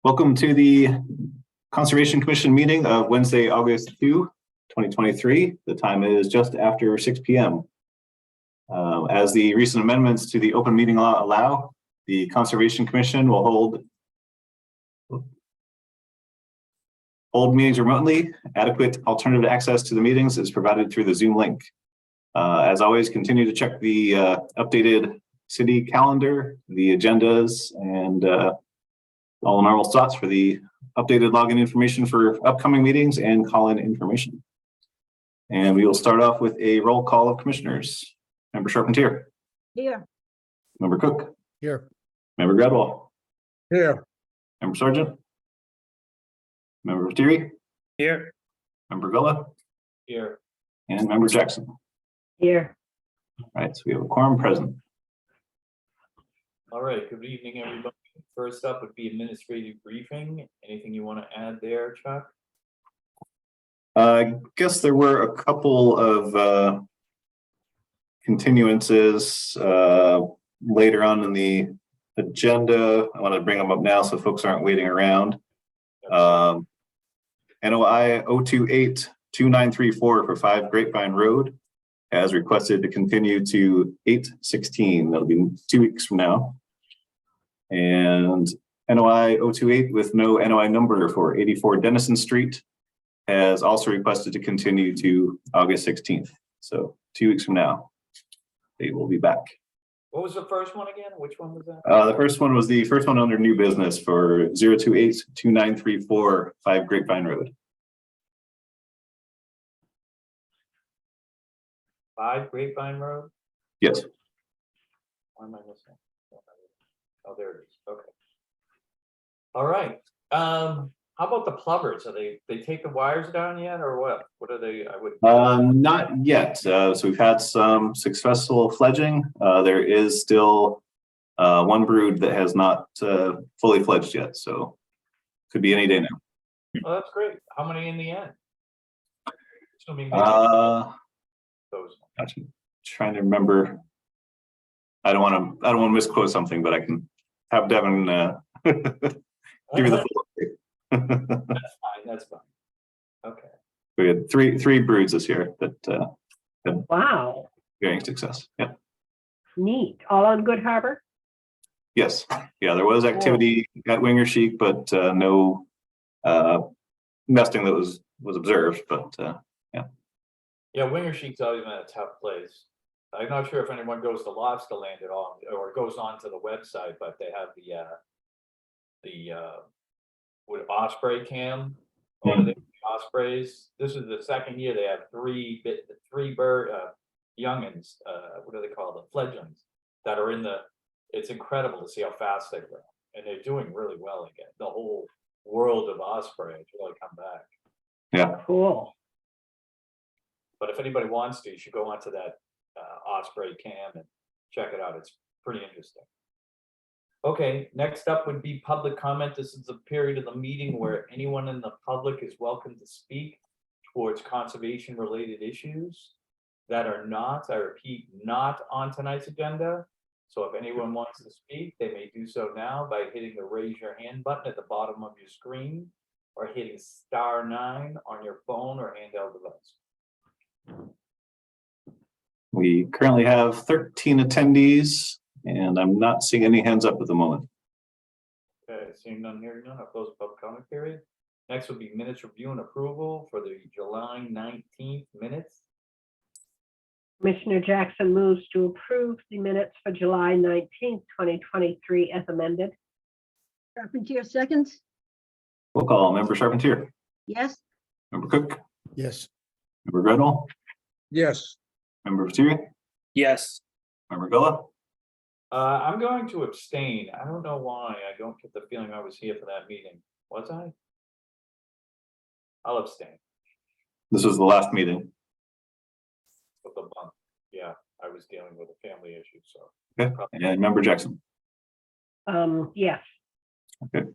Welcome to the Conservation Commission meeting of Wednesday, August 2, 2023. The time is just after 6 p.m. As the recent amendments to the open meeting law allow, the Conservation Commission will hold meetings remotely. Adequate alternative access to the meetings is provided through the Zoom link. As always, continue to check the updated city calendar, the agendas, and all the normal spots for the updated login information for upcoming meetings and call-in information. And we will start off with a roll call of commissioners. Member Charpentier. Here. Member Cook. Here. Member Gradwell. Here. Member Sargent. Member Thierry. Here. Member Villa. Here. And Member Jackson. Here. All right, so we have a quorum present. All right, good evening, everybody. First up would be administrative briefing. Anything you want to add there, Chuck? I guess there were a couple of continuances later on in the agenda. I want to bring them up now so folks aren't waiting around. NOI 0282934 for 5 Grapevine Road has requested to continue to 8/16. That'll be 2 weeks from now. And NOI 028 with no NOI number for 84 Denison Street has also requested to continue to August 16th. So 2 weeks from now, they will be back. What was the first one again? Which one was that? The first one was the first one under new business for 0282934 5 Grapevine Road. 5 Grapevine Road? Yes. Why am I missing? Oh, there it is. Okay. All right. How about the plumbers? Are they take the wires down yet, or what? What are they? I would. Not yet. So we've had some successful fledging. There is still one brood that has not fully fledged yet. So could be any day now. Oh, that's great. How many in the end? Assuming those. Actually, trying to remember. I don't want to misquote something, but I can have Devin give you the full update. That's fine. That's fine. Okay. We had three broods this year that had Wow. varying success. Yeah. Neat. All on Good Harbor? Yes. Yeah, there was activity at Wingersheek, but no nesting that was observed. But Yeah, Wingersheek's always been a tough place. I'm not sure if anyone goes to Lobster Land at all, or goes onto the website, but they have the with Osprey cam. One of the ospreys. This is the second year they have three bird youngins. What do they call them? Fledglings that are in the. It's incredible to see how fast they grow, and they're doing really well again. The whole world of osprey has really come back. yeah. Cool. But if anybody wants to, you should go onto that Osprey cam and check it out. It's pretty interesting. Okay, next up would be public comment. This is a period of the meeting where anyone in the public is welcome to speak towards conservation related issues that are not, I repeat, not on tonight's agenda. So if anyone wants to speak, they may do so now by hitting the raise your hand button at the bottom of your screen or hitting *9 on your phone or handheld device. We currently have 13 attendees, and I'm not seeing any hands up at the moment. Okay, seeing none, hearing none, I'll close the public comment period. Next will be minutes review and approval for the July 19th minutes. Commissioner Jackson moves to approve the minutes for July 19th, 2023 as amended. Charpentier seconds. We'll call Member Charpentier. Yes. Member Cook. Yes. Member Gradwell. Yes. Member Thierry. Yes. Member Villa. I'm going to abstain. I don't know why. I don't get the feeling I was here for that meeting. Was I? I'll abstain This was the last meeting. for the month. Yeah, I was dealing with a family issue, so. Okay. And Member Jackson. Yes. Okay.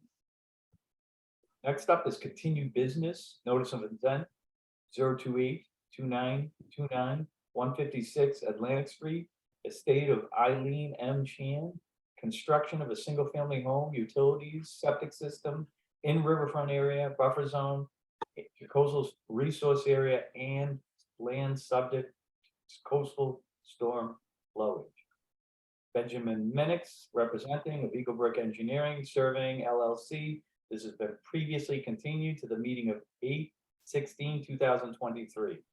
Next up is continued business, notice of intent, 028-2929-156 Atlantic Street, estate of Eileen M. Chan, construction of a single-family home, utilities, septic system, in riverfront area, buffer zone, coastal resource area, and land subject to coastal storm flowage. Benjamin Minix, representing of Eagle Brook Engineering Surveying LLC. This has been previously continued to the meeting of 8/16/2023.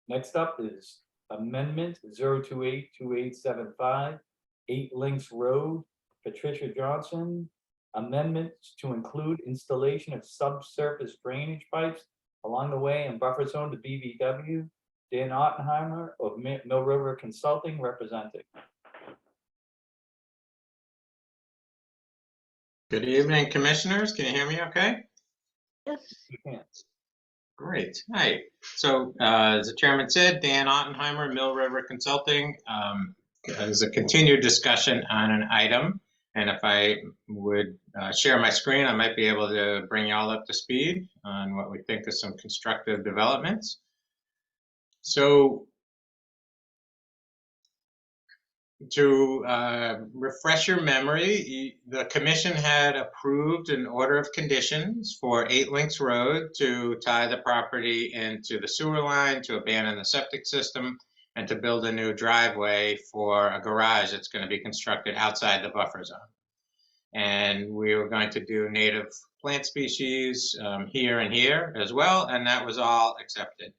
Next up is amendment 0282875, 8 Links Road, Patricia Johnson. Amendments to include installation of subsurface drainage pipes along the way and buffer zone to BVW. Dan Ottenheimer of Mill River Consulting representing. Good evening, commissioners. Can you hear me okay? Yes. You can. Great. Hi. So as the chairman said, Dan Ottenheimer, Mill River Consulting. There's a continued discussion on an item. And if I would share my screen, I might be able to bring you all up to speed on what we think is some constructive developments. So to refresh your memory, the commission had approved an order of conditions for 8 Links Road to tie the property into the sewer line, to abandon the septic system, and to build a new driveway for a garage that's going to be constructed outside the buffer zone. And we were going to do native plant species here and here as well, and that was all accepted.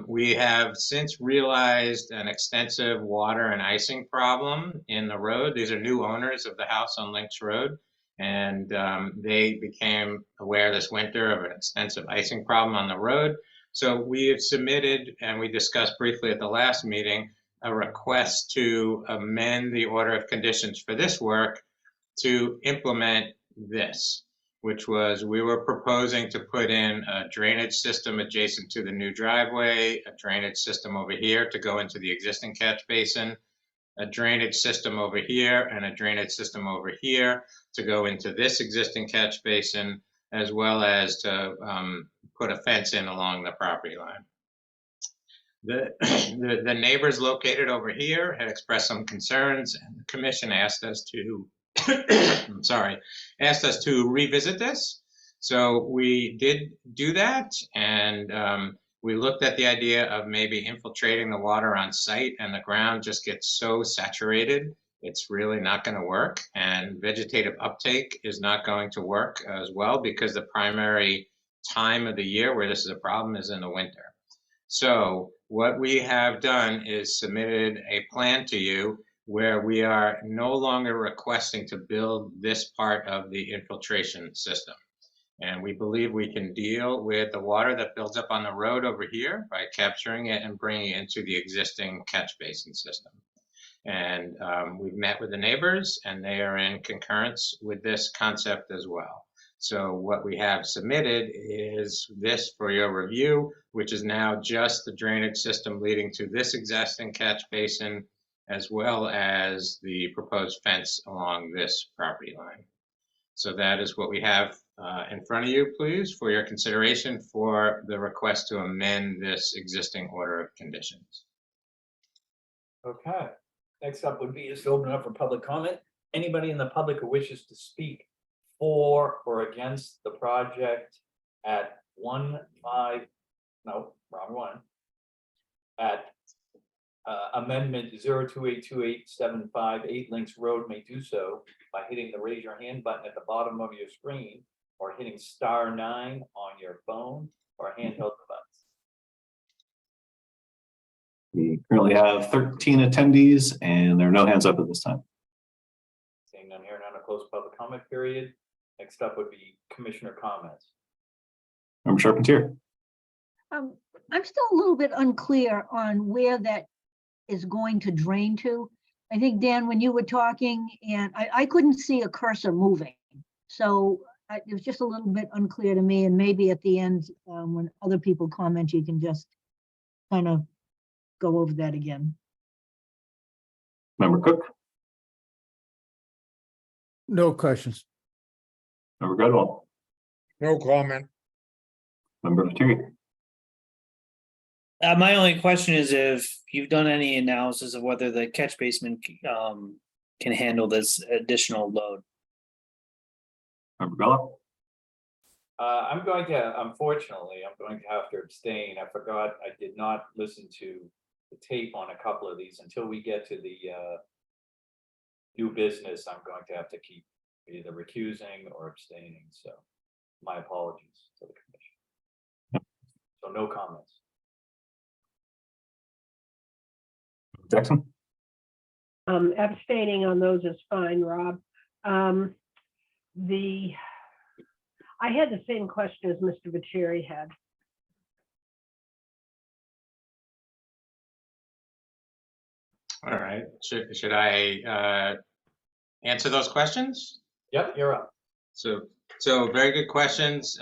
We have since realized an extensive water and icing problem in the road. These are new owners of the house on Links Road, and they became aware this winter of an extensive icing problem on the road. So we have submitted, and we discussed briefly at the last meeting, a request to amend the order of conditions for this work to implement this, which was we were proposing to put in a drainage system adjacent to the new driveway, a drainage system over here to go into the existing catch basin, a drainage system over here, and a drainage system over here to go into this existing catch basin, as well as to put a fence in along the property line. The neighbors located over here had expressed some concerns, and the commission asked us to I'm sorry, asked us to revisit this. So we did do that, and we looked at the idea of maybe infiltrating the water on site, and the ground just gets so saturated, it's really not going to work. And vegetative uptake is not going to work as well, because the primary time of the year where this is a problem is in the winter. So what we have done is submitted a plan to you where we are no longer requesting to build this part of the infiltration system. And we believe we can deal with the water that builds up on the road over here by capturing it and bringing it into the existing catch basin system. And we've met with the neighbors, and they are in concurrence with this concept as well. So what we have submitted is this for your review, which is now just the drainage system leading to this existing catch basin, as well as the proposed fence along this property line. So that is what we have in front of you, please, for your consideration for the request to amend this existing order of conditions. Okay, next up would be is to open up for public comment. Anybody in the public who wishes to speak for or against the project at amendment 0282875 8 Links Road may do so by hitting the raise your hand button at the bottom of your screen, or hitting *9 on your phone or handheld device. We currently have 13 attendees, and there are no hands up at this time. Seeing none here, none, a closed public comment period. Next up would be commissioner comments. Member Charpentier. I'm still a little bit unclear on where that is going to drain to. I think, Dan, when you were talking, and I couldn't see a cursor moving. So it was just a little bit unclear to me, and maybe at the end, when other people comment, you can just kind of go over that again. Member Cook. No questions. Member Gredwell. No comment. Member Lettieri. My only question is if you've done any analysis of whether the catch basin can handle this additional load. Member Bello? Unfortunately, I'm going to have to abstain. I forgot, I did not listen to the tape on a couple of these until we get to the new business. I'm going to have to keep either recusing or abstaining, so my apologies to the commission. So no comments. Jackson? Abstaining on those is fine, Rob. I had the same question as Mr. Viteri had. All right, should I answer those questions? Yep, you're up. So very good questions.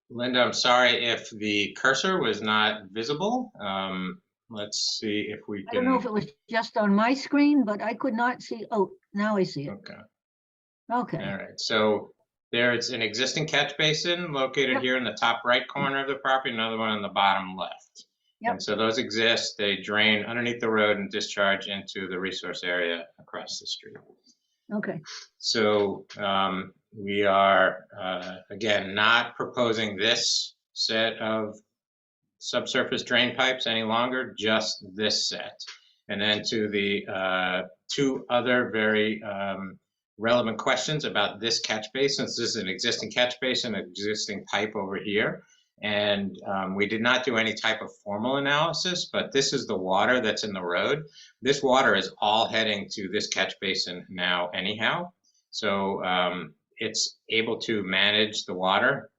Linda, I'm sorry if the cursor was not visible. Let's see if we I can. don't know if it was just on my screen, but I could not see. Oh, now I see it. Okay, Okay. all right. So there it's an existing catch basin located Yep. here in the top right corner of the property, another one on the bottom left. Yep. And so those exist, they drain underneath the road and discharge into the resource area across the street. Okay. So we are, again, not proposing this set of subsurface drain pipes any longer, just this set. And then to the two other very relevant questions about this catch basin. This is an existing catch basin, an existing pipe over here. And we did not do any type of formal analysis, but this is the water that's in the road. This water is all heading to this catch basin now anyhow. So it's able to manage the water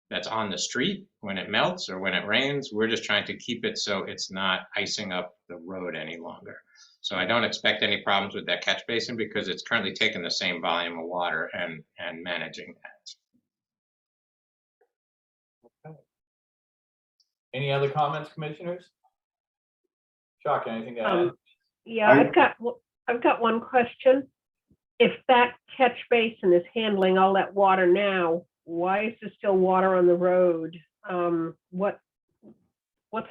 that's on the street when it melts or when it rains. We're just trying to keep it so it's not icing up the road any longer. So I don't expect any problems with that catch basin because it's currently taking the same volume of water and managing that. Any other comments, commissioners? Chuck, anything to add? Yeah, I've got one question. If that catch basin is handling all that water now, why is there still water on the road? What's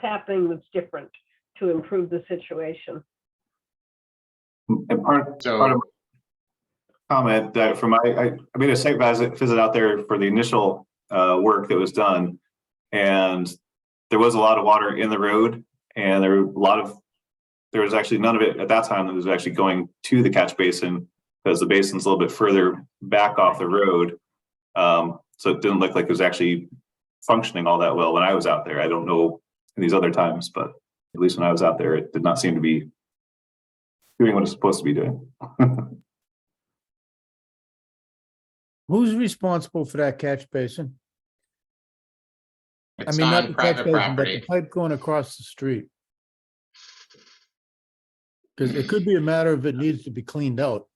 happening that's different to improve the situation? And part of So my comment that from I made a site visit out there for the initial work that was done, and there was a lot of water in the road, and there was actually none of it at that time that was actually going to the catch basin because the basin's a little bit further back off the road. So it didn't look like it was actually functioning all that well when I was out there. I don't know in these other times, but at least when I was out there, it did not seem to be doing what it's supposed to be doing. Who's responsible for that catch basin? it's Not on the catch private basin, but the property. pipe going across the street. Because it could be a matter of it needs to be cleaned out.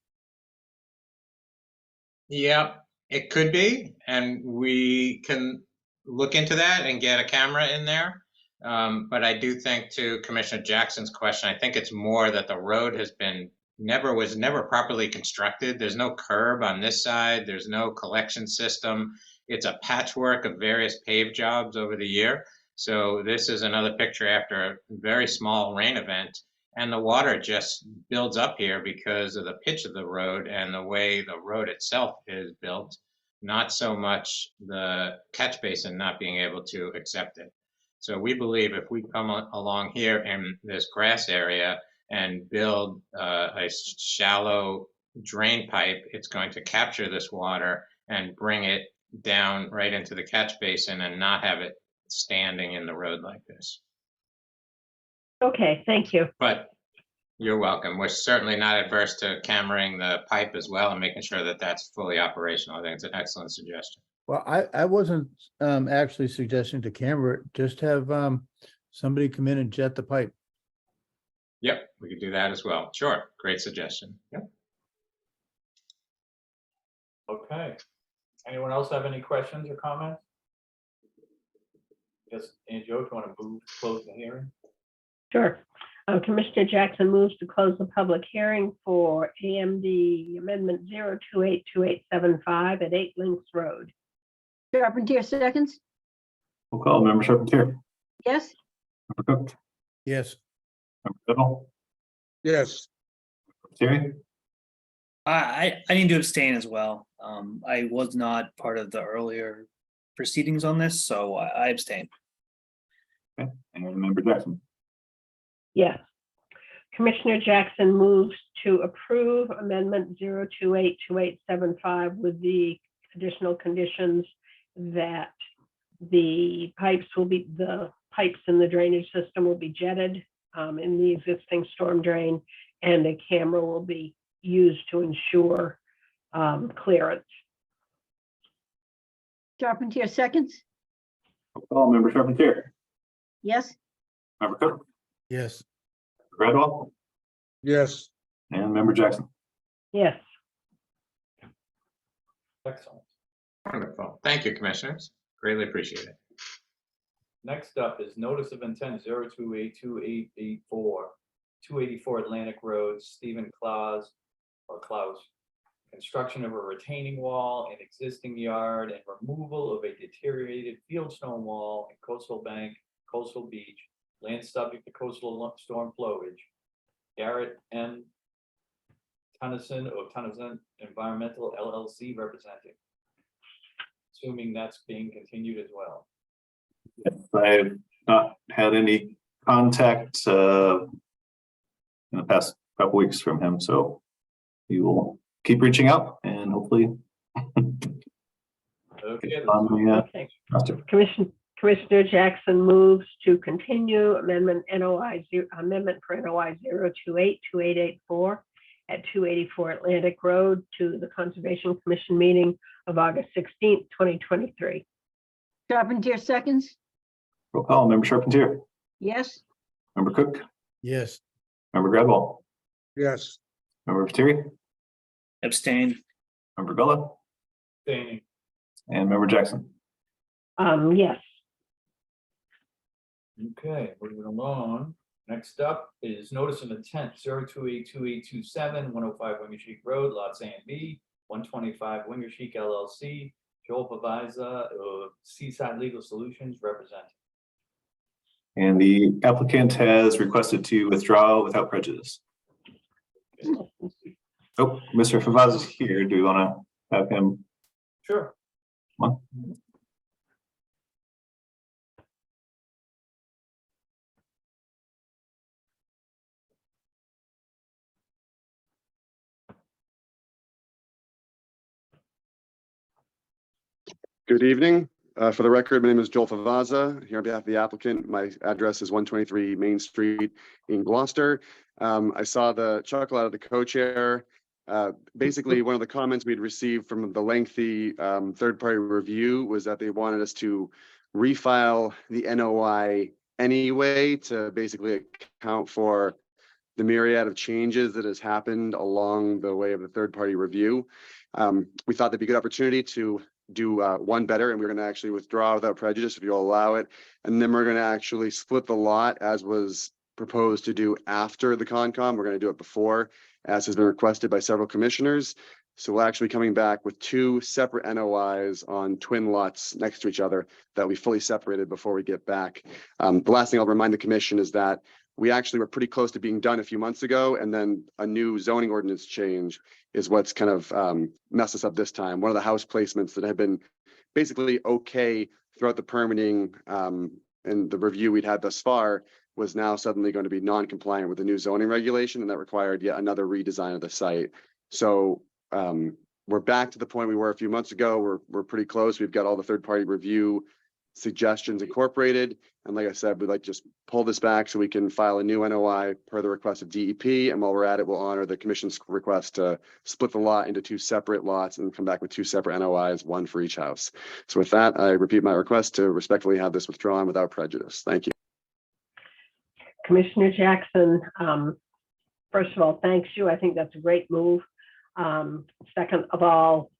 Yeah, it could be, and we can look into that and get a camera in there. But I do think to Commissioner Jackson's question, I think it's more that the road was never properly constructed. There's no curb on this side. There's no collection system. It's a patchwork of various paved jobs over the year. So this is another picture after a very small rain event. And the water just builds up here because of the pitch of the road and the way the road itself is built, not so much the catch basin not being able to accept it. So we believe if we come along here in this grass area and build a shallow drain pipe, it's going to capture this water and bring it down right into the catch basin and not have it standing in the road like this. Okay, thank you. But you're welcome. We're certainly not adverse to cameraing the pipe as well and making sure that that's fully operational. I think it's an excellent suggestion. Well, I wasn't actually suggesting to camera it, just have somebody come in and jet the pipe. Yep, we could do that as well. Sure, great suggestion. Yep. Okay. Anyone else have any questions or comments? Yes, and Joe, if you want to move, close the hearing? Sure. Commissioner Jackson moves to close the public hearing for AMD Amendment 0282875 at 8 Links Road. Charpentier seconds? We'll call Member Charpentier. Yes? Member Cook. Yes. Member Biddle. Yes, Terry. I need to abstain as well. I was not part of the earlier proceedings on this, so I abstain. And Member Jackson. Yes. Commissioner Jackson moves to approve amendment 0282875 with the additional conditions that the pipes in the drainage system will be jetted in the existing storm drain, and a camera will be used to ensure clearance. Charpentier seconds? Roll call, Member Charpentier, Yes? Member Cook, Yes. Gradwell, Yes. and Member Jackson. Yes. Excellent. Wonderful. Thank you, commissioners. Greatly appreciate it. Next up is notice of intent 0282884, 284 Atlantic Road, Stephen Klaus or Klaus. Construction of a retaining wall in existing yard and removal of a deteriorated fieldstone wall in coastal bank, coastal beach, land subject to coastal storm flowage. Garrett M. Tennyson of Tennyson Environmental LLC representing. Assuming that's being continued as well. I have not had any contact in the past couple weeks from him, so he will keep reaching out and hopefully Okay, on the Okay. roster. Commissioner Jackson moves to continue amendment for NOI 0282884 at 284 Atlantic Road to the Conservation Commission meeting of August 16th, 2023. Charpentier seconds? Roll call, Member Charpentier, Yes? Member Cook, Yes. Member Gradwell, Yes. Member Pateri, Abstain. Member Bella, abstaining. and Member Jackson. Yes. Okay, moving along. Next up is notice of intent 0282827, 105 Wingersheik Road, lots A and B, 125 Wingersheik LLC. Joel Pavisa of Seaside Legal Solutions representing. And the applicant has requested to withdraw without prejudice. Oh, Mr. Favaz is here. Do we want to have him? Sure. Come on. Good evening. For the record, my name is Joel Favaza, here on behalf of the applicant. My address is 123 Main Street in Gloucester. I saw the chuckle out of the co-chair. Basically, one of the comments we'd received from the lengthy third-party review was that they wanted us to refile the NOI anyway to basically account for the myriad of changes that has happened along the way of the third-party review. We thought that'd be a good opportunity to do one better, and we're going to actually withdraw without prejudice if you'll allow it. And then we're going to actually split the lot as was proposed to do after the Concom. We're going to do it before, as has been requested by several commissioners. So we'll actually be coming back with two separate NOIs on twin lots next to each other that we fully separated before we get back. The last thing I'll remind the commission is that we actually were pretty close to being done a few months ago, and then a new zoning ordinance change is what's kind of messed us up this time. One of the house placements that had been basically okay throughout the permitting and the review we'd had thus far was now suddenly going to be non-compliant with the new zoning regulation, and that required yet another redesign of the site. So we're back to the point we were a few months ago. We're pretty close. We've got all the third-party review suggestions incorporated. And like I said, we'd like to just pull this back so we can file a new NOI per the request of DEP. And while we're at it, we'll honor the commission's request to split the lot into two separate lots and come back with two separate NOIs, one for each house. So with that, I repeat my request to respectfully have this withdrawn without prejudice. Thank you. Commissioner Jackson, first of all, thanks you. I think that's a great move. Second of all,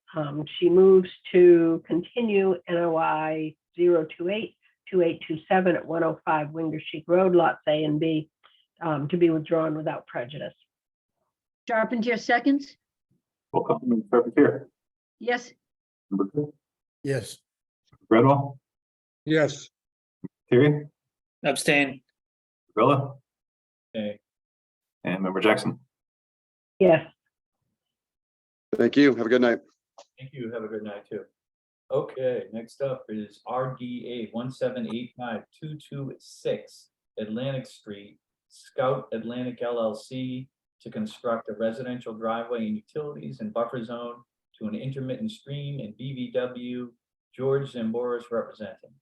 she moves to continue NOI 0282827 at 105 Wingersheik Road, lots A and B, to be withdrawn without prejudice. Charpentier seconds? Roll call, Member Charpentier, Yes? Member Cook, Yes. Gradwell, Yes. Pateri, Abstain. Bella, Okay. and Member Jackson. Yes. Thank you. Have a good night. Thank you. Have a good night too. Okay, next up is RDA 1785226 Atlantic Street, Scout Atlantic LLC to construct a residential driveway and utilities and buffer zone to an intermittent stream in BVW. George Zamboris representing.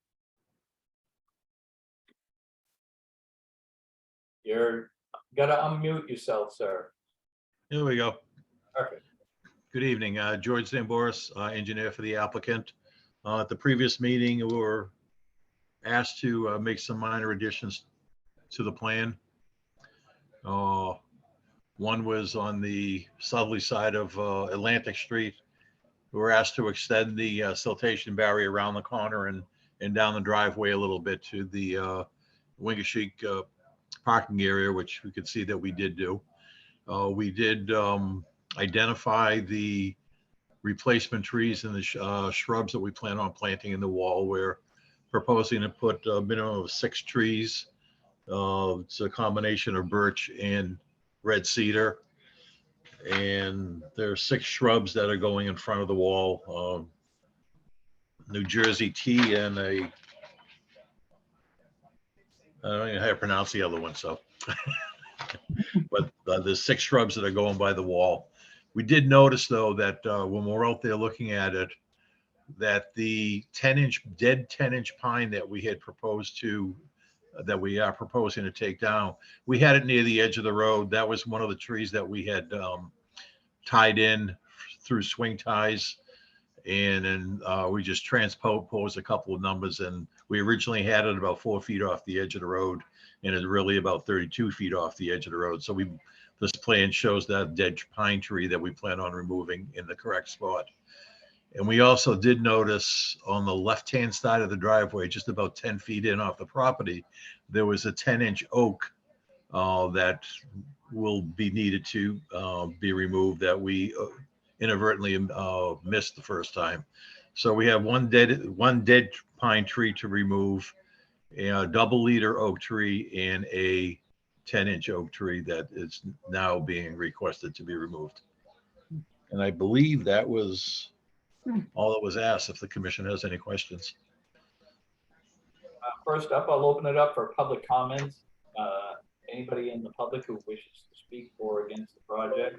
You're gotta unmute yourself, sir. Here we go. Perfect. Good evening. George Zamboris, engineer for the applicant. At the previous meeting, we were asked to make some minor additions to the plan. One was on the southerly side of Atlantic Street. We were asked to extend the siltation barrier around the corner and down the driveway a little bit to the Wingacheek parking area, which we could see that we did do. We did identify the replacement trees and the shrubs that we plan on planting in the wall. We're proposing to put a minimum of 6 trees. It's a combination of birch and red cedar. And there are 6 shrubs that are going in front of the wall. New Jersey tea and I don't even know how to pronounce the other one, so. But there's 6 shrubs that are going by the wall. We did notice, though, that when we're out there looking at it, that the dead 10-inch pine that we had proposed to, that we are proposing to take down, we had it near the edge of the road. That was one of the trees that we had tied in through swing ties. And then we just transposed a couple of numbers, and we originally had it about 4 feet off the edge of the road, and it's really about 32 feet off the edge of the road. So this plan shows that dead pine tree that we plan on removing in the correct spot. And we also did notice on the left-hand side of the driveway, just about 10 feet in off the property, there was a 10-inch oak that will be needed to be removed that we inadvertently missed the first time. So we have one dead pine tree to remove, a double-leader oak tree, and a 10-inch oak tree that is now being requested to be removed. And I believe that was all that was asked, if the commission has any questions. First up, I'll open it up for public comments. Anybody in the public who wishes to speak for or against the project,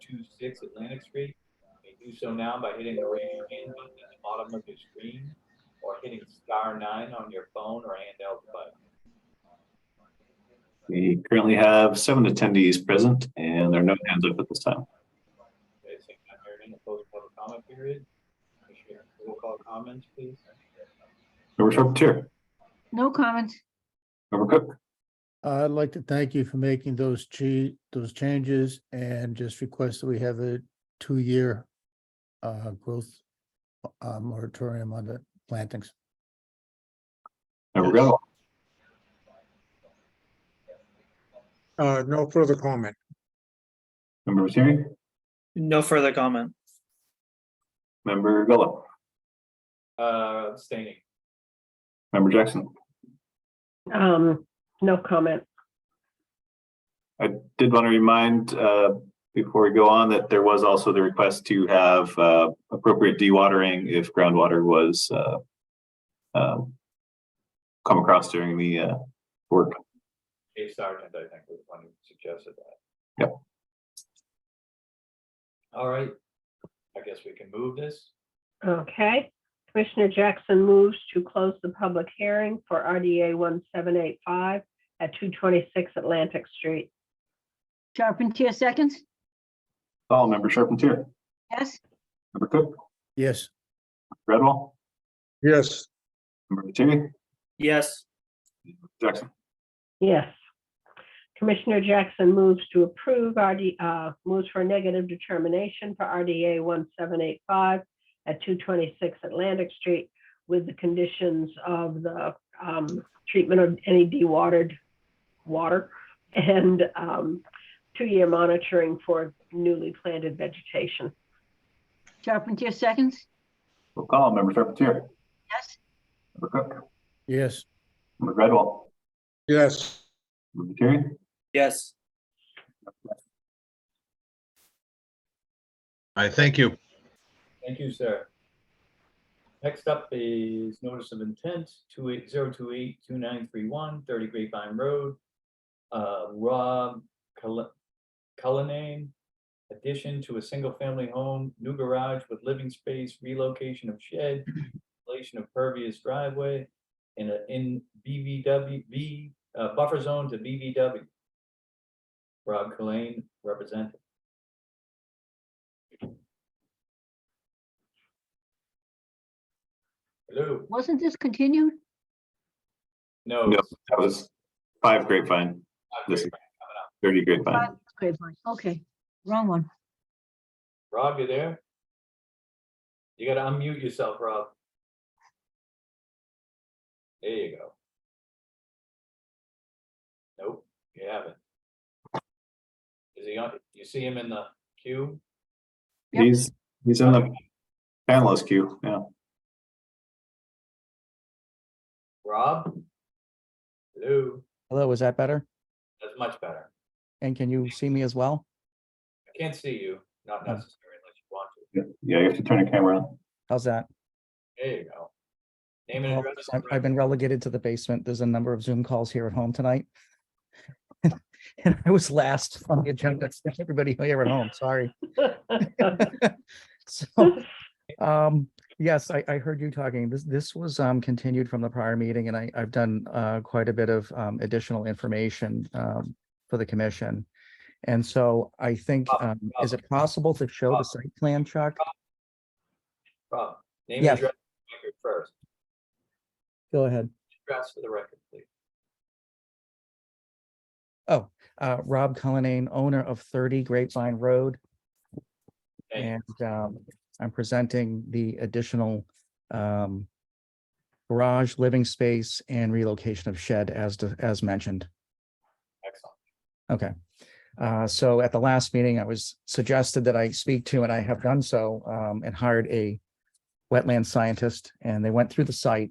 226 Atlantic Street, may do so now by hitting the raise your hand button at the bottom of your screen or hitting *9 on your phone or handheld device. We currently have 7 attendees present, and there are no hands up at this time. Okay, seeing none, hearing none, close public comment period. Commissioner, roll call comments, please. Member Charpentier, No comments. Member Cook, I'd like to thank you for making those changes and just request that we have a 2-year growth moratorium on the plantings. Member Go, No further comment. Member Materi, No further comment. Member Gullo, Abstaining. Member Jackson. No comment. I did want to remind before we go on that there was also the request to have appropriate dewatering if groundwater was come across during the work. Dave Sargent, I think, was the one who suggested that. Yep. All right. I guess we can move this. Okay. Commissioner Jackson moves to close the public hearing for RDA 1785 at 226 Atlantic Street. Charpentier seconds. Call Member Charpentier, Yes. Member Cook, Yes, Redwall, Yes, Member Materi, Yes. Jackson. Yes. Commissioner Jackson moves to approve moves for a negative determination for RDA 1785 at 226 Atlantic Street with the conditions of the treatment of any dewatered water and 2-year monitoring for newly planted vegetation. Charpentier seconds. We'll call Member Charpentier, Yes. Member Cook, yes, Member Redwall, yes, Member Materi, Yes. I thank you. Thank you, sir. Next up is notice of intent, 280282931, 30 Grapevine Road. Rob Cullinane, addition to a single-family home, new garage with living space, relocation of shed, installation of pervious driveway, in BVW, buffer zone to BVW. Rob Cullinane, represented. Hello. Wasn't this continued? No. No, that was 5 Grapevine, not this Grapevine. 30 Grapevine. Grapevine. Okay, wrong one. Rob, you there? You gotta unmute yourself, Rob. There you go. Nope, you haven't. Is he on? You see him in the queue? Yep. He's in the panelist queue, yeah. Rob? Hello, Hello, is that better? that's much better. And can you see me as well? I can't see you, not Oh. necessary unless you want to. Yeah, you have to turn your camera on. How's that? There you go. Name and Well, address. I've been relegated to the basement. There's a number of Zoom calls here at home tonight. And I was last on the agenda. Everybody here at home, sorry. So, yes, I heard you talking. This was continued from the prior meeting, and I've done quite a bit of additional information for the commission. And so I think, is it possible to show the site plan, Chuck? Rob, name and Yes. address for the record first. Go ahead. Address for the record, please. Oh, Rob Cullinane, owner of 30 Grapevine Road. Thank you. And I'm presenting the additional garage, living space, and relocation of shed as mentioned. Excellent. Okay. So at the last meeting, I was suggested that I speak to, and I have done so, and hired a wetland scientist, and they went through the site.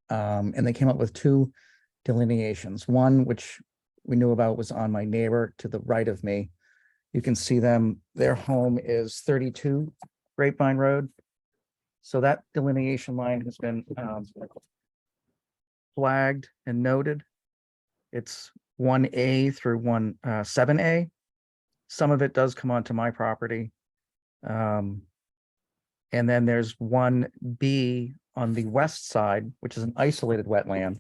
And they came up with 2 delineations. One, which we knew about, was on my neighbor to the right of me. You can see them, their home is 32 Grapevine Road. So that delineation line has been flagged and noted. It's 1A through 7A. Some of it does come onto my property. And then there's 1B on the west side, which is an isolated wetland.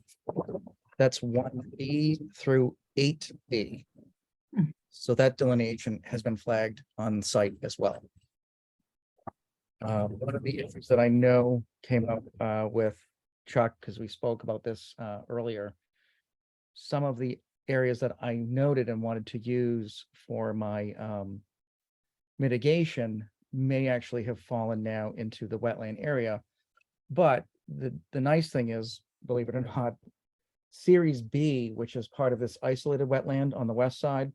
That's 1B through 8B. So that delineation has been flagged on site as well. One of the issues that I know came up with Chuck, because we spoke about this earlier, some of the areas that I noted and wanted to use for my mitigation may actually have fallen now into the wetland area. But the nice thing is, believe it or not, Series B, which is part of this isolated wetland on the west side,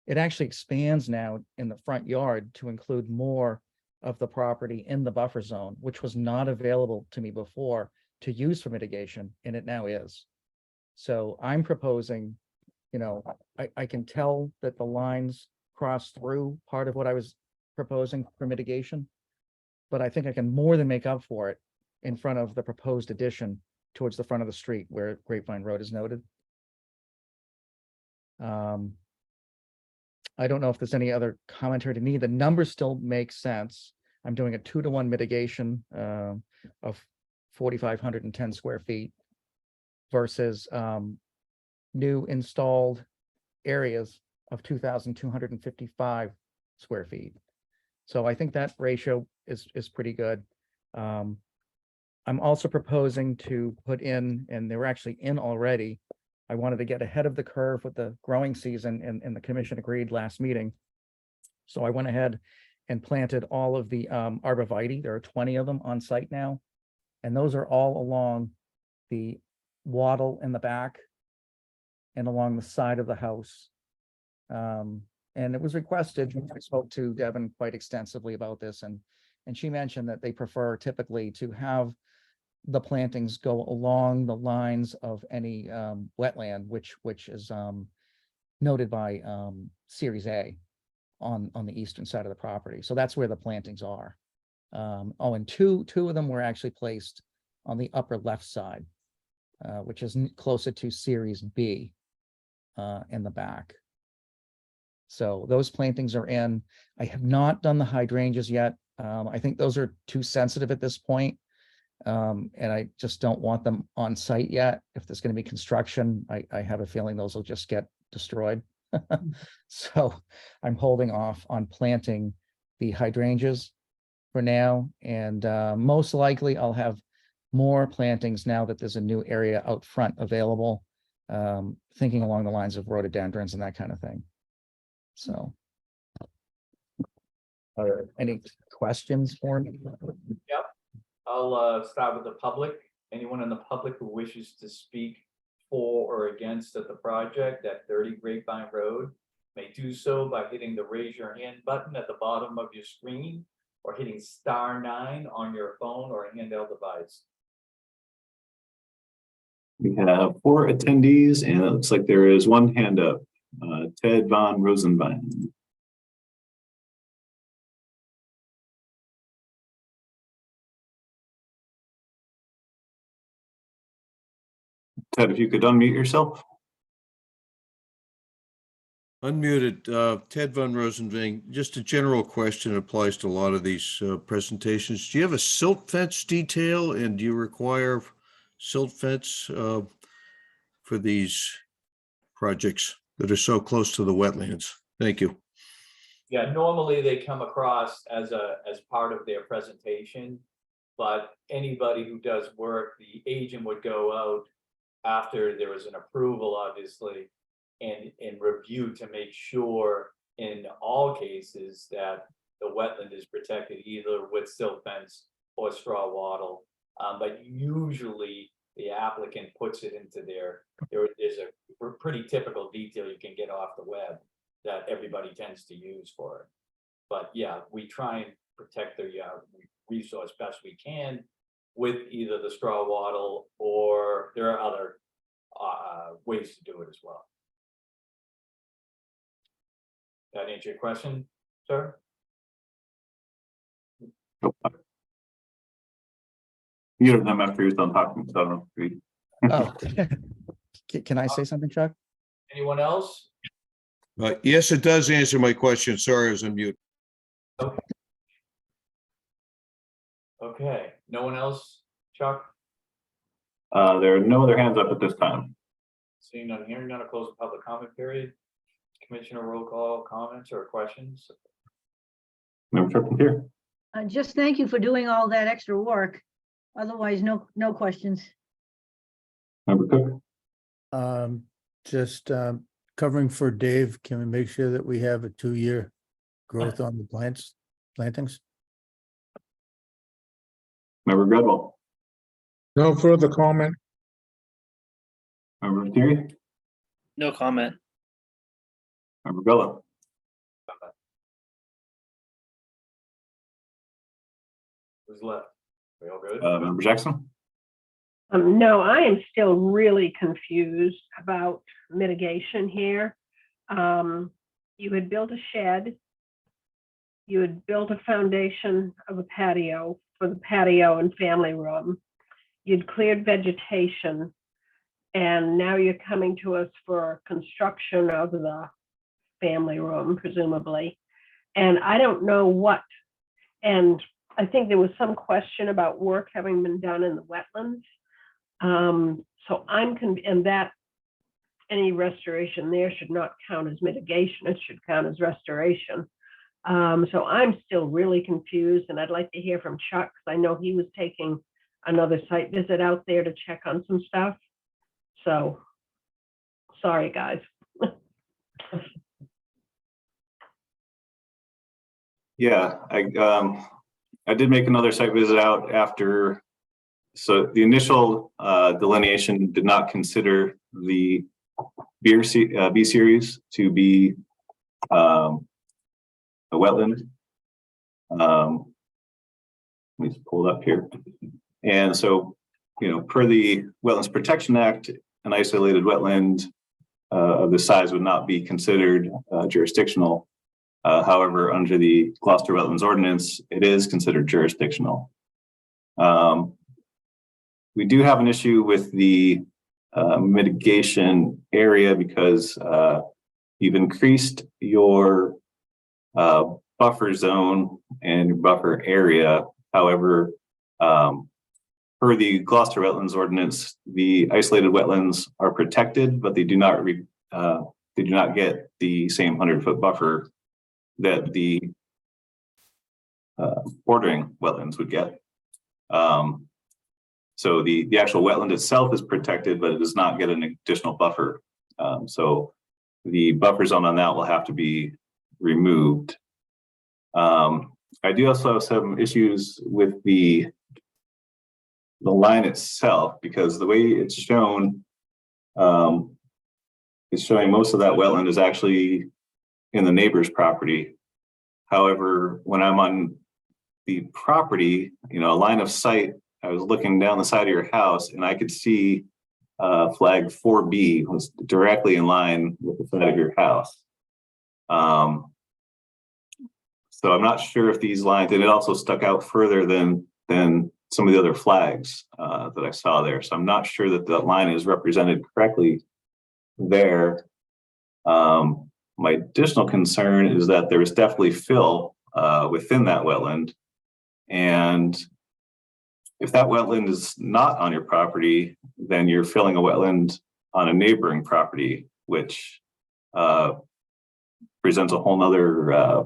it actually expands now in the front yard to include more of the property in the buffer zone, which was not available to me before to use for mitigation, and it now is. So I'm proposing, I can tell that the lines cross through part of what I was proposing for mitigation, but I think I can more than make up for it in front of the proposed addition towards the front of the street where Grapevine Road is noted. I don't know if there's any other commentary to me. The numbers still make sense. I'm doing a 2-to-1 mitigation of 4,510 square feet versus new installed areas of 2,255 square feet. So I think that ratio is pretty good. I'm also proposing to put in, and they were actually in already, I wanted to get ahead of the curve with the growing season, and the commission agreed last meeting. So I went ahead and planted all of the arborvitae. There are 20 of them on site now. And those are all along the wattle in the back and along the side of the house. And it was requested, I spoke to Devin quite extensively about this, and she mentioned that they prefer typically to have the plantings go along the lines of any wetland, which is noted by Series A. on the eastern side of the property. So that's where the plantings are. Oh, and two of them were actually placed on the upper left side, which is closer to Series B in the back. So those plantings are in. I have not done the hydrangeas yet. I think those are too sensitive at this point. And I just don't want them on site yet. If there's going to be construction, I have a feeling those will just get destroyed. So I'm holding off on planting the hydrangeas for now. And most likely I'll have more plantings now that there's a new area out front available, thinking along the lines of rhododendrons and that kind of thing. So. Are there any questions for me? Yep. I'll start with the public. Anyone in the public who wishes to speak for or against the project at 30 Grapevine Road may do so by hitting the raise your hand button at the bottom of your screen or hitting *9 on your phone or handheld device. We have 4 attendees, and it looks like there is one hand up. Ted Von Rosenbein. Ted, if you could unmute yourself. Unmuted. Ted Von Rosenving. Just a general question applies to a lot of these presentations. Do you have a silt fence detail, and do you require silt fence for these projects that are so close to the wetlands? Thank you. Yeah, normally they come across as part of their presentation, but anybody who does work, the agent would go out after there was an approval, obviously, and review to make sure in all cases that the wetland is protected either with silt fence or straw wattle. But usually the applicant puts it into there's a pretty typical detail you can get off the web that everybody tends to use for it. But yeah, we try and protect the resource best we can with either the straw wattle, or there are other ways to do it as well. That answer your question, sir? You have them after you're done talking, so I don't know if we- Oh, can I say something, Chuck? Anyone else? Yes, it does answer my question. Sorry, I was on mute. Okay, no one else, Chuck? There are no other hands up at this time. Seeing none, hearing none, I'll close the public comment period. Commissioner roll call comments or questions? Member Charpentier. Just thank you for doing all that extra work. Otherwise, no questions. Member Cook. Just covering for Dave, can we make sure that we have a 2-year growth on the plantings? Member Gredwell. No further comment. Member Thierry. No comment. Member Bello. Who's left? We all good? Member Jackson. No, I am still really confused about mitigation here. You had built a shed. You had built a foundation of a patio for the patio and family room. You'd cleared vegetation. And now you're coming to us for construction of the family room, presumably. And I don't know what. And I think there was some question about work having been done in the wetlands. So and that any restoration there should not count as mitigation. It should count as restoration. So I'm still really confused, and I'd like to hear from Chuck, because I know he was taking another site visit out there to check on some stuff. So, sorry, guys. Yeah, I did make another site visit out after. So the initial delineation did not consider the B series to be a wetland. Let me just pull it up here. And so, per the Wetlands Protection Act, an isolated wetland of this size would not be considered jurisdictional. However, under the Gloucester Wetlands Ordinance, it is considered jurisdictional. We do have an issue with the mitigation area because you've increased your buffer zone and your buffer area. However, per the Gloucester Wetlands Ordinance, the isolated wetlands are protected, but they do not get the same 100-foot buffer that the bordering wetlands would get. So the actual wetland itself is protected, but it does not get an additional buffer. So the buffer zone on that will have to be removed. I do also have some issues with the line itself, because the way it's shown, it's showing most of that wetland is actually in the neighbor's property. However, when I'm on the property, you know, a line of sight, I was looking down the side of your house and I could see flag 4B was directly in line with the side of your house. So I'm not sure if these lines, and it also stuck out further than some of the other flags that I saw there. So I'm not sure that that line is represented correctly there. My additional concern is that there is definitely fill within that wetland. And if that wetland is not on your property, then you're filling a wetland on a neighboring property, which presents a whole nother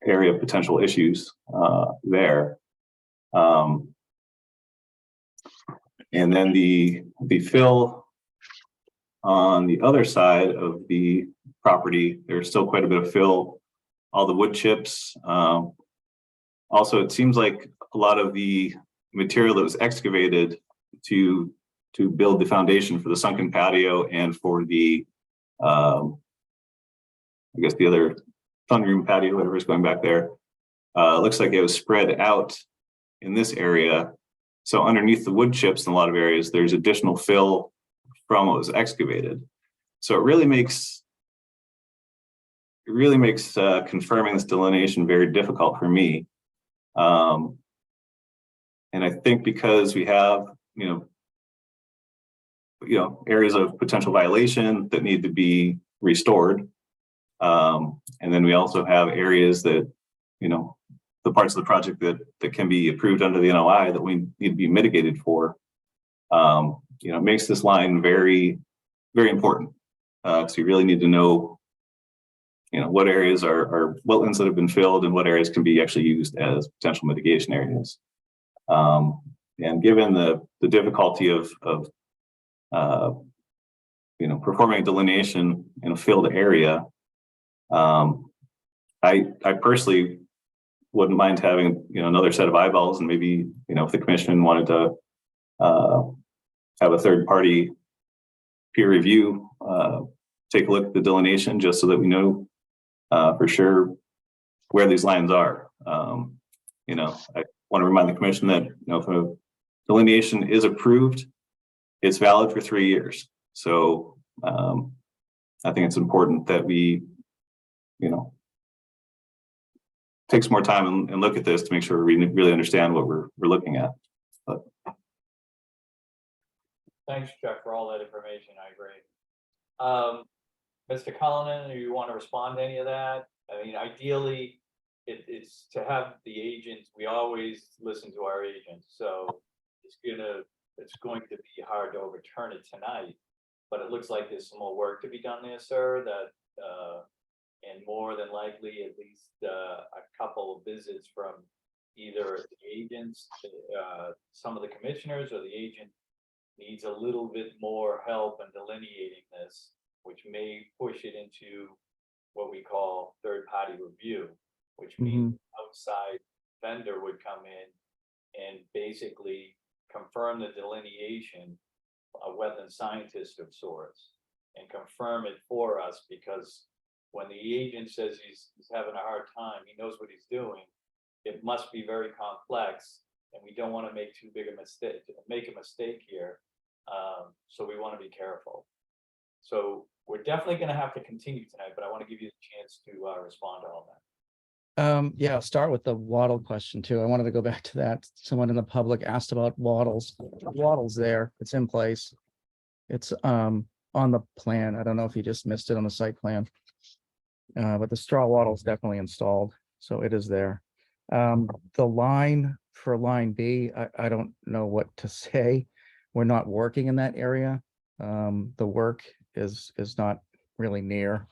area of potential issues there. And then the fill on the other side of the property, there's still quite a bit of fill, all the wood chips. Also, it seems like a lot of the material that was excavated to build the foundation for the sunken patio and for the, I guess the other sunroom patio, whatever is going back there, looks like it was spread out in this area. So underneath the wood chips in a lot of areas, there's additional fill from what was excavated. So it really makes confirming this delineation very difficult for me. And I think because we have, you know, areas of potential violation that need to be restored. And then we also have areas that, you know, the parts of the project that can be approved under the NOI that we need to be mitigated for. You know, it makes this line very, very important. So you really need to know, you know, what areas are wetlands that have been filled and what areas can be actually used as potential mitigation areas. And given the difficulty of you know, performing a delineation in a filled area, I personally wouldn't mind having, you know, another set of eyeballs, and maybe, you know, if the commission wanted to have a third party peer review, take a look at the delineation just so that we know for sure where these lines are. You know, I want to remind the commission that, you know, if a delineation is approved, it's valid for 3 years. So I think it's important that we, you know, take some more time and look at this to make sure we really understand what we're looking at. But Thanks, Chuck, for all that information. I agree. Mr. Cullinan, do you want to respond to any of that? I mean, ideally, it's to have the agents, we always listen to our agents, so it's going to be hard to overturn it tonight. But it looks like there's some more work to be done there, sir, and more than likely, at least a couple of visits from either the agents, some of the commissioners, or the agent needs a little bit more help in delineating this, which may push it into what we call third-party review, which means outside vendor would come in and basically confirm the delineation, a wetland scientist of sorts, and confirm it for us, because when the agent says he's having a hard time, he knows what he's doing, it must be very complex, and we don't want to make too big a mistake, here. So we want to be careful. So we're definitely gonna have to continue tonight, but I want to give you the chance to respond to all that. Yeah, I'll start with the wattle question too. I wanted to go back to that. Someone in the public asked about wattles. Wattles there, it's in place. It's on the plan. I don't know if you just missed it on the site plan. But the straw wattle is definitely installed, so it is there. The line for line B, I don't know what to say. We're not working in that area. The work is not really near.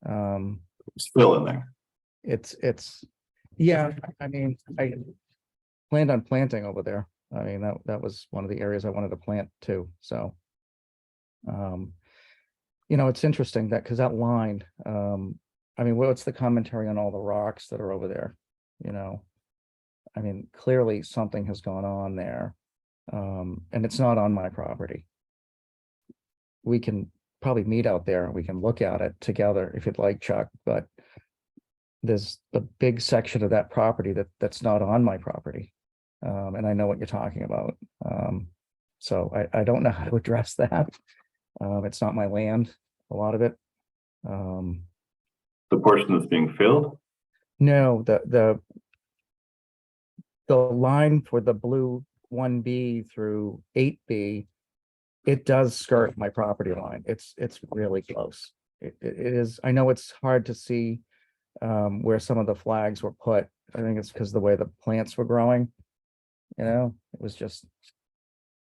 It's fill in there. It's, yeah, I mean, I planned on planting over there. I mean, that was one of the areas I wanted to plant too, so. You know, it's interesting that, because that line, I mean, what's the commentary on all the rocks that are over there? You know, I mean, clearly something has gone on there. And it's not on my property. We can probably meet out there and we can look at it together if you'd like, Chuck, but there's a big section of that property that's not on my property. And I know what you're talking about. So I don't know how to address that. It's not my land, a lot of it. The portion that's being filled. No, the line for the blue 1B through 8B, it does skirt my property line. It's really close. It is, I know it's hard to see where some of the flags were put. I think it's because the way the plants were growing, you know, it was just,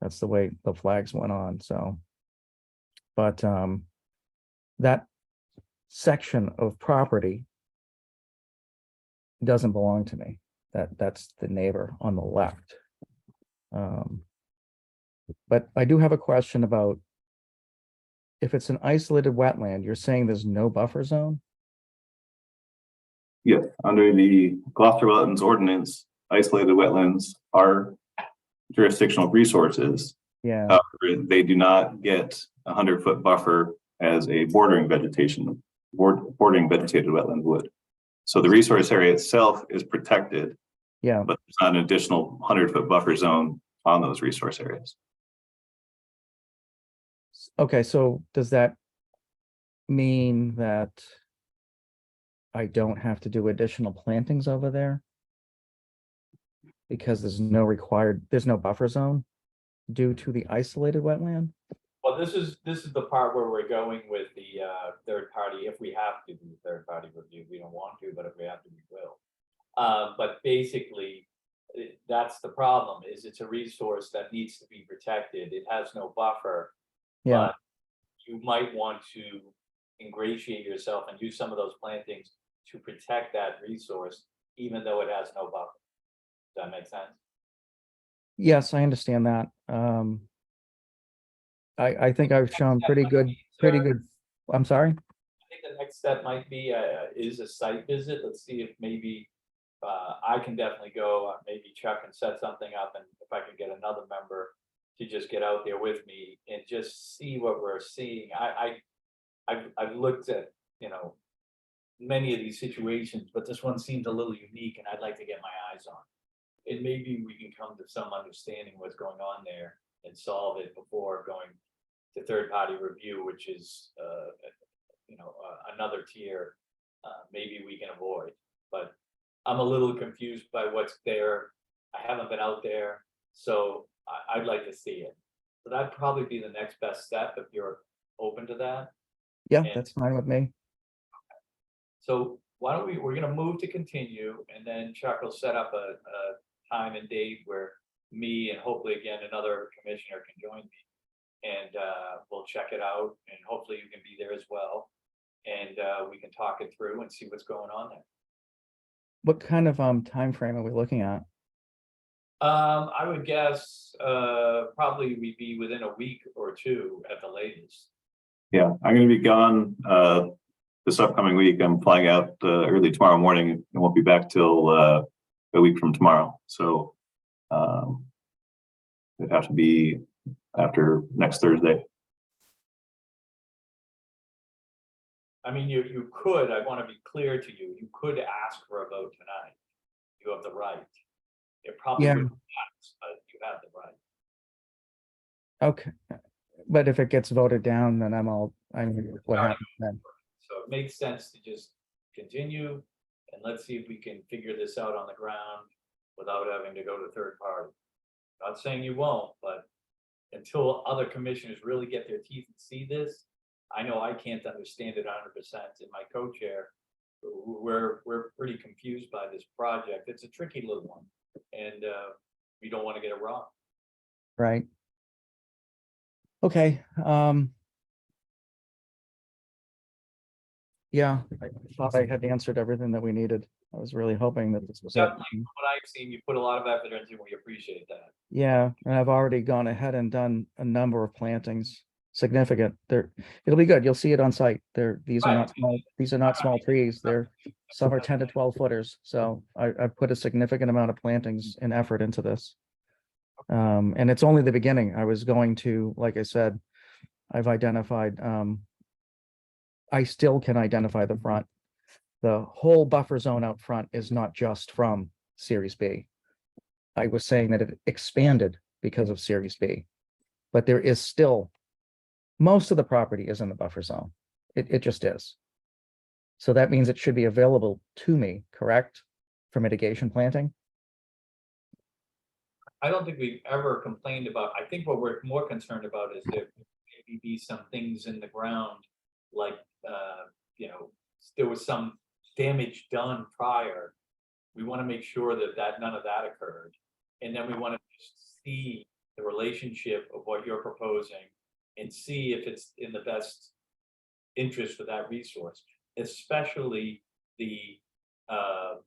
that's the way the flags went on, so. But that section of property doesn't belong to me. That's the neighbor on the left. But I do have a question about if it's an isolated wetland, you're saying there's no buffer zone? Yes, under the Gloucester Wetlands Ordinance, isolated wetlands are jurisdictional resources. Yeah, However, they do not get a 100-foot buffer as a bordering vegetated wetland would. So the resource area itself is protected, yeah. but there's not an additional 100-foot buffer zone on those resource areas. Okay, so does that mean that I don't have to do additional plantings over there? Because there's no buffer zone due to the isolated wetland? Well, this is the part where we're going with the third party, if we have to do third party review. We don't want to, but if we have to, we will. But basically, that's the problem, is it's a resource that needs to be protected. It has no buffer. Yeah, But you might want to ingratiate yourself and use some of those plantings to protect that resource, even though it has no buffer. Does that make sense? yes, I understand that. I think I've shown pretty good, I'm sorry? I think the next step might be is a site visit. Let's see if maybe I can definitely go. Maybe Chuck can set something up, and if I can get another member to just get out there with me and just see what we're seeing. I've looked at, you know, many of these situations, but this one seems a little unique, and I'd like to get my eyes on it. And maybe we can come to some understanding what's going on there and solve it before going to third-party review, which is, you know, another tier. Maybe we can avoid, but I'm a little confused by what's there. I haven't been out there, so I'd like to see it. So that'd probably be the next best step if you're open to that. Yeah, And- that's fine with me. So why don't we're gonna move to continue, and then Chuck will set up a time and date where me and hopefully again another commissioner can join me. And we'll check it out, and hopefully you can be there as well. And we can talk it through and see what's going on there. What kind of time frame are we looking at? I would guess probably we'd be within a week or two at the latest. Yeah, I'm going to be gone this upcoming week. I'm flying out early tomorrow morning and won't be back till a week from tomorrow. So it'd have to be after next Thursday. I mean, you could, I want to be clear to you, you could ask for a vote tonight. You have the right. It probably Yeah. wouldn't pass, but you have the right. Okay. but if it gets voted down, then I mean, what Alright. happens then? So it makes sense to just continue and let's see if we can figure this out on the ground without having to go to third party. Not saying you won't, but until other commissioners really get their teeth and see this, I know I can't understand it 100%. And my co-chair, we're pretty confused by this project. It's a tricky little one, and we don't want to get it wrong. Right. Okay, yeah, I thought I had answered everything that we needed. I was really hoping that this was it. Definitely, from what I've seen, you put a lot of effort into, we appreciate that. Yeah, and I've already gone ahead and done a number of plantings, significant. It'll be good. You'll see it on site. These are not small, these are not small trees. Some are 10 to 12 footers. So I've put a significant amount of plantings and effort into this. And it's only the beginning. I was going to, like I said, I've identified, I still can identify the front. The whole buffer zone out front is not just from Series B. I was saying that it expanded because of Series B, but there is still, most of the property is in the buffer zone. It just is. So that means it should be available to me, correct? For mitigation planting? I don't think we've ever complained about, I think what we're more concerned about is there maybe be some things in the ground, like, there was some damage done prior. We want to make sure that none of that occurred. And then we want to just see the relationship of what you're proposing and see if it's in the best interest for that resource, especially the, what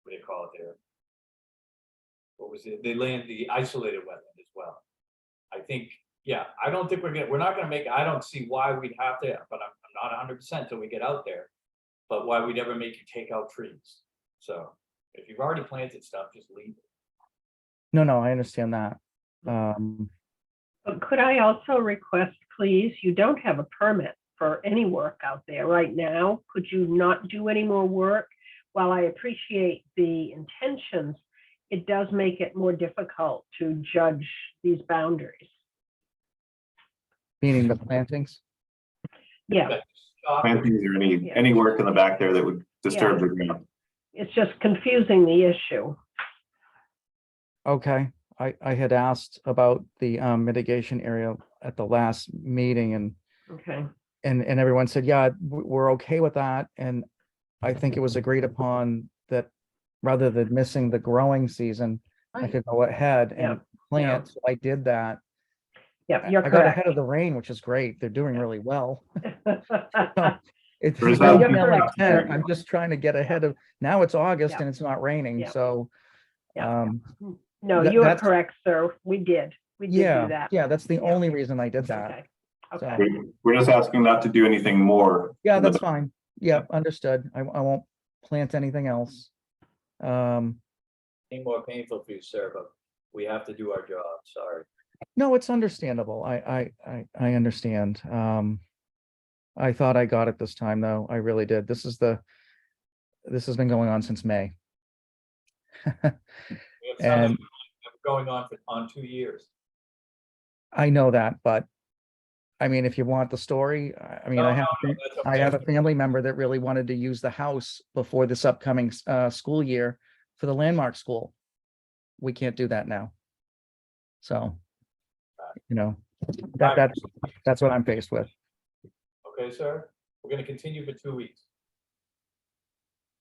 do you call it there? What was it? The isolated wetland as well. I think, yeah, I don't think we're not gonna make, I don't see why we'd have to, but I'm not 100% till we get out there, but why we'd ever make you take out trees. So if you've already planted stuff, just leave it. No, I understand that. But could I also request, please, you don't have a permit for any work out there right now. Could you not do any more work? While I appreciate the intentions, it does make it more difficult to judge these boundaries. Meaning the plantings? Yeah, But stop Plantings or any work in the back there that would disturb Yeah. the ground. it's just confusing the issue. Okay, I had asked about the mitigation area at the last meeting and Okay, everyone said, yeah, we're okay with that. And I think it was agreed upon that rather than missing the growing season, I Right. could go ahead Yeah, and plant. So I did that. yep, I you're got correct. ahead of the rain, which is great. They're doing really well. It's There's now that- only correct. 10. I'm just trying to get ahead of, now it's August Yeah. and it's not raining, Yeah. so. Yeah. um, No, That- you are that's- correct, sir. We did do Yeah, that. yeah, that's the Yeah. only reason I did that. Okay, So, okay. We're just asking not to do anything more. yeah, in the that's fine. Yeah, understood. I won't plant anything else. any more painful for you, sir, but we have to do our job. Sorry. No, it's understandable. I understand. I thought I got it this time, though. I really did. This has been going on since May. We have And- something going on 2 years. I know that, but I mean, if you want the story, I mean, No, I have, no, that's I have a okay. family member that really wanted to use the house before this upcoming school year for the landmark school. We can't do that now. So, that's what I'm faced with. Okay, sir, we're gonna continue for 2 weeks.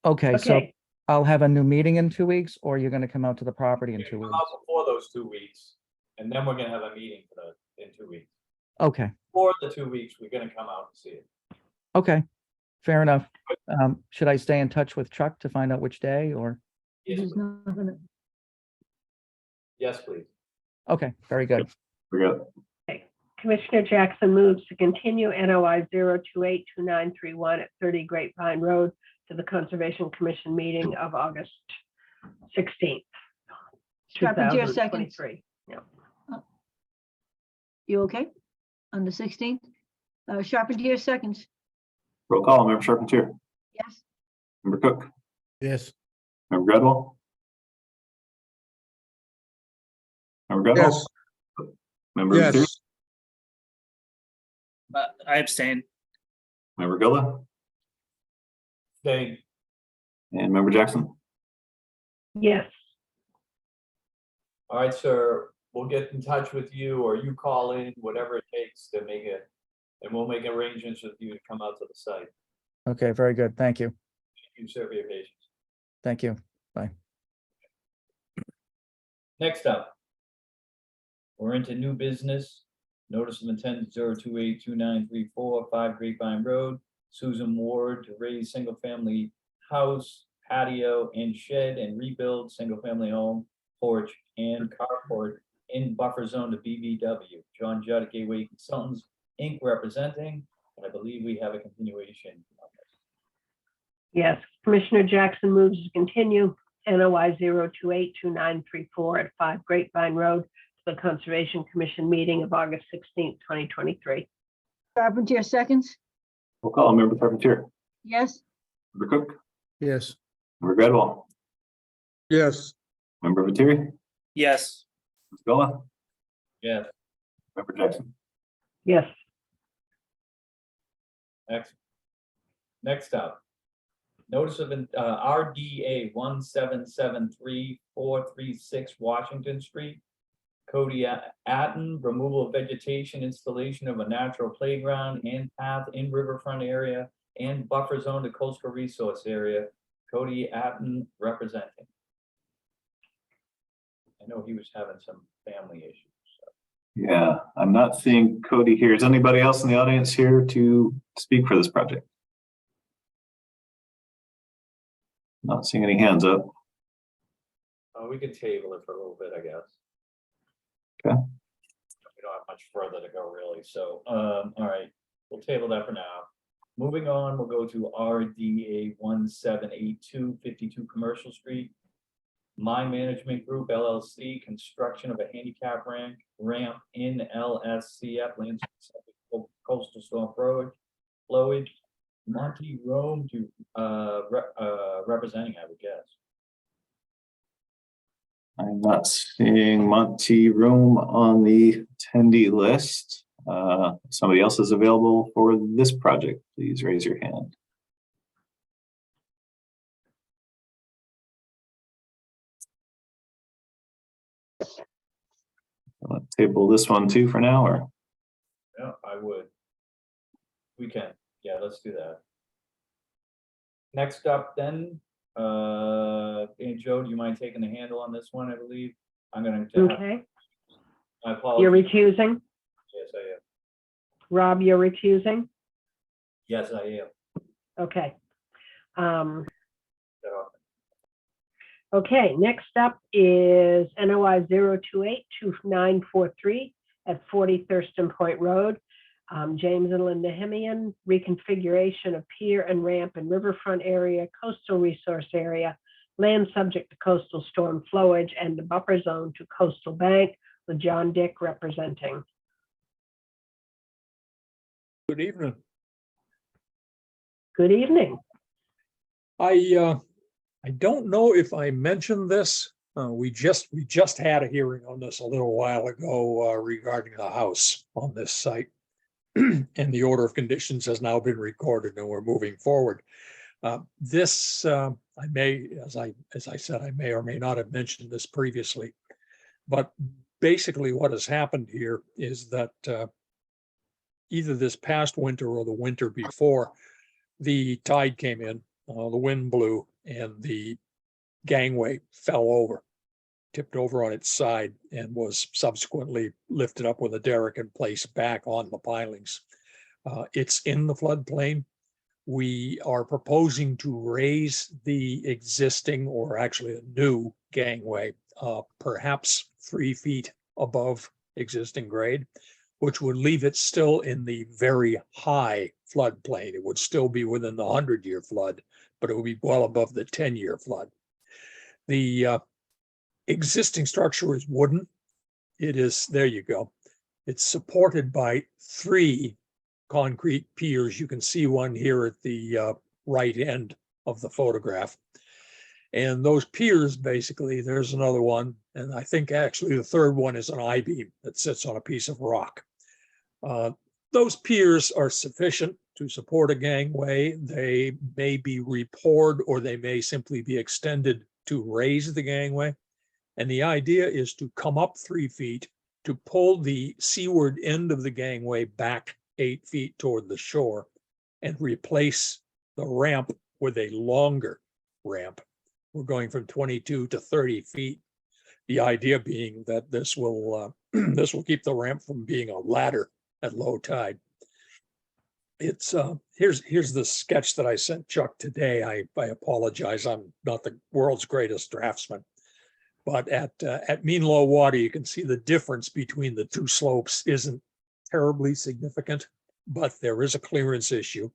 Okay, so Okay, I'll have a new meeting in 2 weeks, or you're gonna come out to the property in We're 2 gonna weeks? come out before those 2 weeks, and then we're gonna have a meeting in 2 weeks. Okay, For the 2 weeks, we're gonna come out and see it. okay, fair enough. Should I stay in touch with Chuck to find out which day, or? Yes, He's please. not gonna, Yes, please. Okay, very good. We're good. Commissioner Jackson moves to continue NOI 0282931 at 30 Grapevine Road to the Conservation Commission meeting of August 16th. Charpentier seconds. 2023. Yeah. You okay? On the 16th? Charpentier seconds, Roll call, Member Charpentier, yes? Member Cook, Yes. Member Gradwell. Member Gradwell. Yes, Member Boothroyd, yes, I abstain. Member Gilla, Stay. and Member Jackson. Yes, All right, sir, we'll get in touch with you or you call in, whatever it takes to make it. And we'll make arrangements with you to come out to the site. Okay, very good. Thank you. Thank you, sir, for your patience. Thank you. Bye. Next up, we're into new business. Notice of intent 0282934, 5 Grapevine Road, Susan Ward to raise single-family house, patio, and shed and rebuild single-family home, porch, and carport in buffer zone to BBW. John Judd, Gateway Consultants, Inc. representing, and I believe we have a continuation on this. yes. Commissioner Jackson moves to continue NOI 0282934 at 5 Grapevine Road to the Conservation Commission meeting of August 16th, 2023. Carpentier seconds, Roll call, Member Carpentier, yes, Member Cook, Yes, Member Gradwell, yes, Member Viteri, Yes. Ms. Gilla, Yes, Member Jackson. Yes, excellent. Next up, notice of RDA 1773436 Washington Street. Cody Atten, removal of vegetation, installation of a natural playground and path in riverfront area and buffer zone to coastal resource area. Cody Atten representing. I know he was having some family issues. Yeah, I'm not seeing Cody here. Is anybody else in the audience here to speak for this project? Not seeing any hands up. We can table it for a little bit, I guess. Okay. We don't have much further to go really, so, all right, we'll table that for now. Moving on, we'll go to RDA 178252 Commercial Street. My Management Group LLC, construction of a handicap ramp in LSCF, lands coastal storm flowage. Monty Rome to, representing, I would guess. I'm not seeing Monty Room on the attendee list. Somebody else is available for this project, please raise your hand. I'll table this one too for now, or? Yeah, I would. We can, yeah, let's do that. Next up then, and Joe, do you mind taking the handle on this one, I believe? I'm gonna. okay. I apologize. You're recusing? Yes, I am. Rob, you're recusing? Yes, I am. Okay. So, Okay, next up is NOI 0282943 at 40 Thurston Point Road. James and Linda Hemian, reconfiguration of pier and ramp in riverfront area, coastal resource area, land subject to coastal storm flowage and the buffer zone to coastal bank, with John Dick representing. good evening. Good evening. I don't know if I mentioned this. We just had a hearing on this a little while ago regarding the house on this site. And the order of conditions has now been recorded and we're moving forward. This, I may, as I said, I may or may not have mentioned this previously. But basically what has happened here is that either this past winter or the winter before, the tide came in, the wind blew, and the gangway fell over, tipped over on its side, and was subsequently lifted up with a derrick and placed back on the pilings. It's in the floodplain. We are proposing to raise the existing, or actually a new gangway, perhaps 3 feet above existing grade, which would leave it still in the very high floodplain. It would still be within the 100-year flood, but it would be well above the 10-year flood. The existing structure is wooden. It is, there you go. It's supported by 3 concrete piers. You can see one here at the right end of the photograph. And those piers, basically, there's another one. And I think actually the third one is an I-beam that sits on a piece of rock. those piers are sufficient to support a gangway. They may be re-poured or they may simply be extended to raise the gangway. And the idea is to come up 3 feet, to pull the seaward end of the gangway back 8 feet toward the shore and replace the ramp with a longer ramp. We're going from 22 to 30 feet. The idea being that this will this will keep the ramp from being a ladder at low tide. It's here's the sketch that I sent Chuck today. I apologize, I'm not the world's greatest draftsman. But at mean low water, you can see the difference between the two slopes isn't terribly significant, but there is a clearance issue.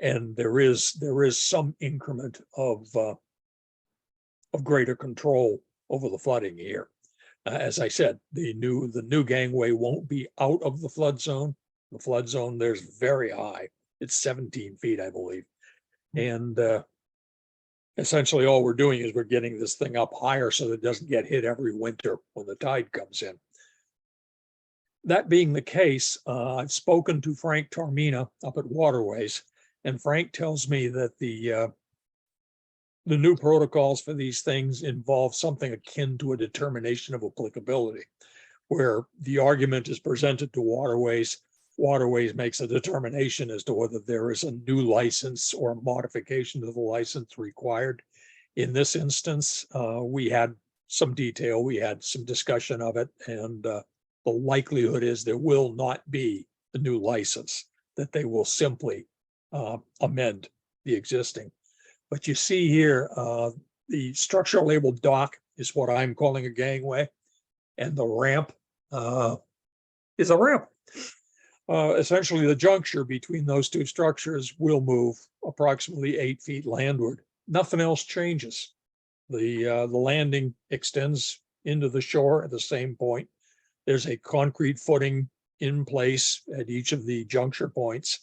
And there is some increment of greater control over the flooding here. As I said, the new gangway won't be out of the flood zone. The flood zone there's very high. It's 17 feet, I believe. And essentially all we're doing is we're getting this thing up higher so that it doesn't get hit every winter when the tide comes in. That being the case, I've spoken to Frank Tormina up at Waterways, and Frank tells me that the new protocols for these things involve something akin to a determination of applicability, where the argument is presented to Waterways. Waterways makes a determination as to whether there is a new license or a modification to the license required. In this instance, we had some detail, we had some discussion of it, and the likelihood is there will not be a new license, that they will simply amend the existing. But you see here, the structure labeled dock is what I'm calling a gangway, and the ramp is a ramp. Essentially, the juncture between those two structures will move approximately 8 feet landward. Nothing else changes. The landing extends into the shore at the same point. There's a concrete footing in place at each of the juncture points.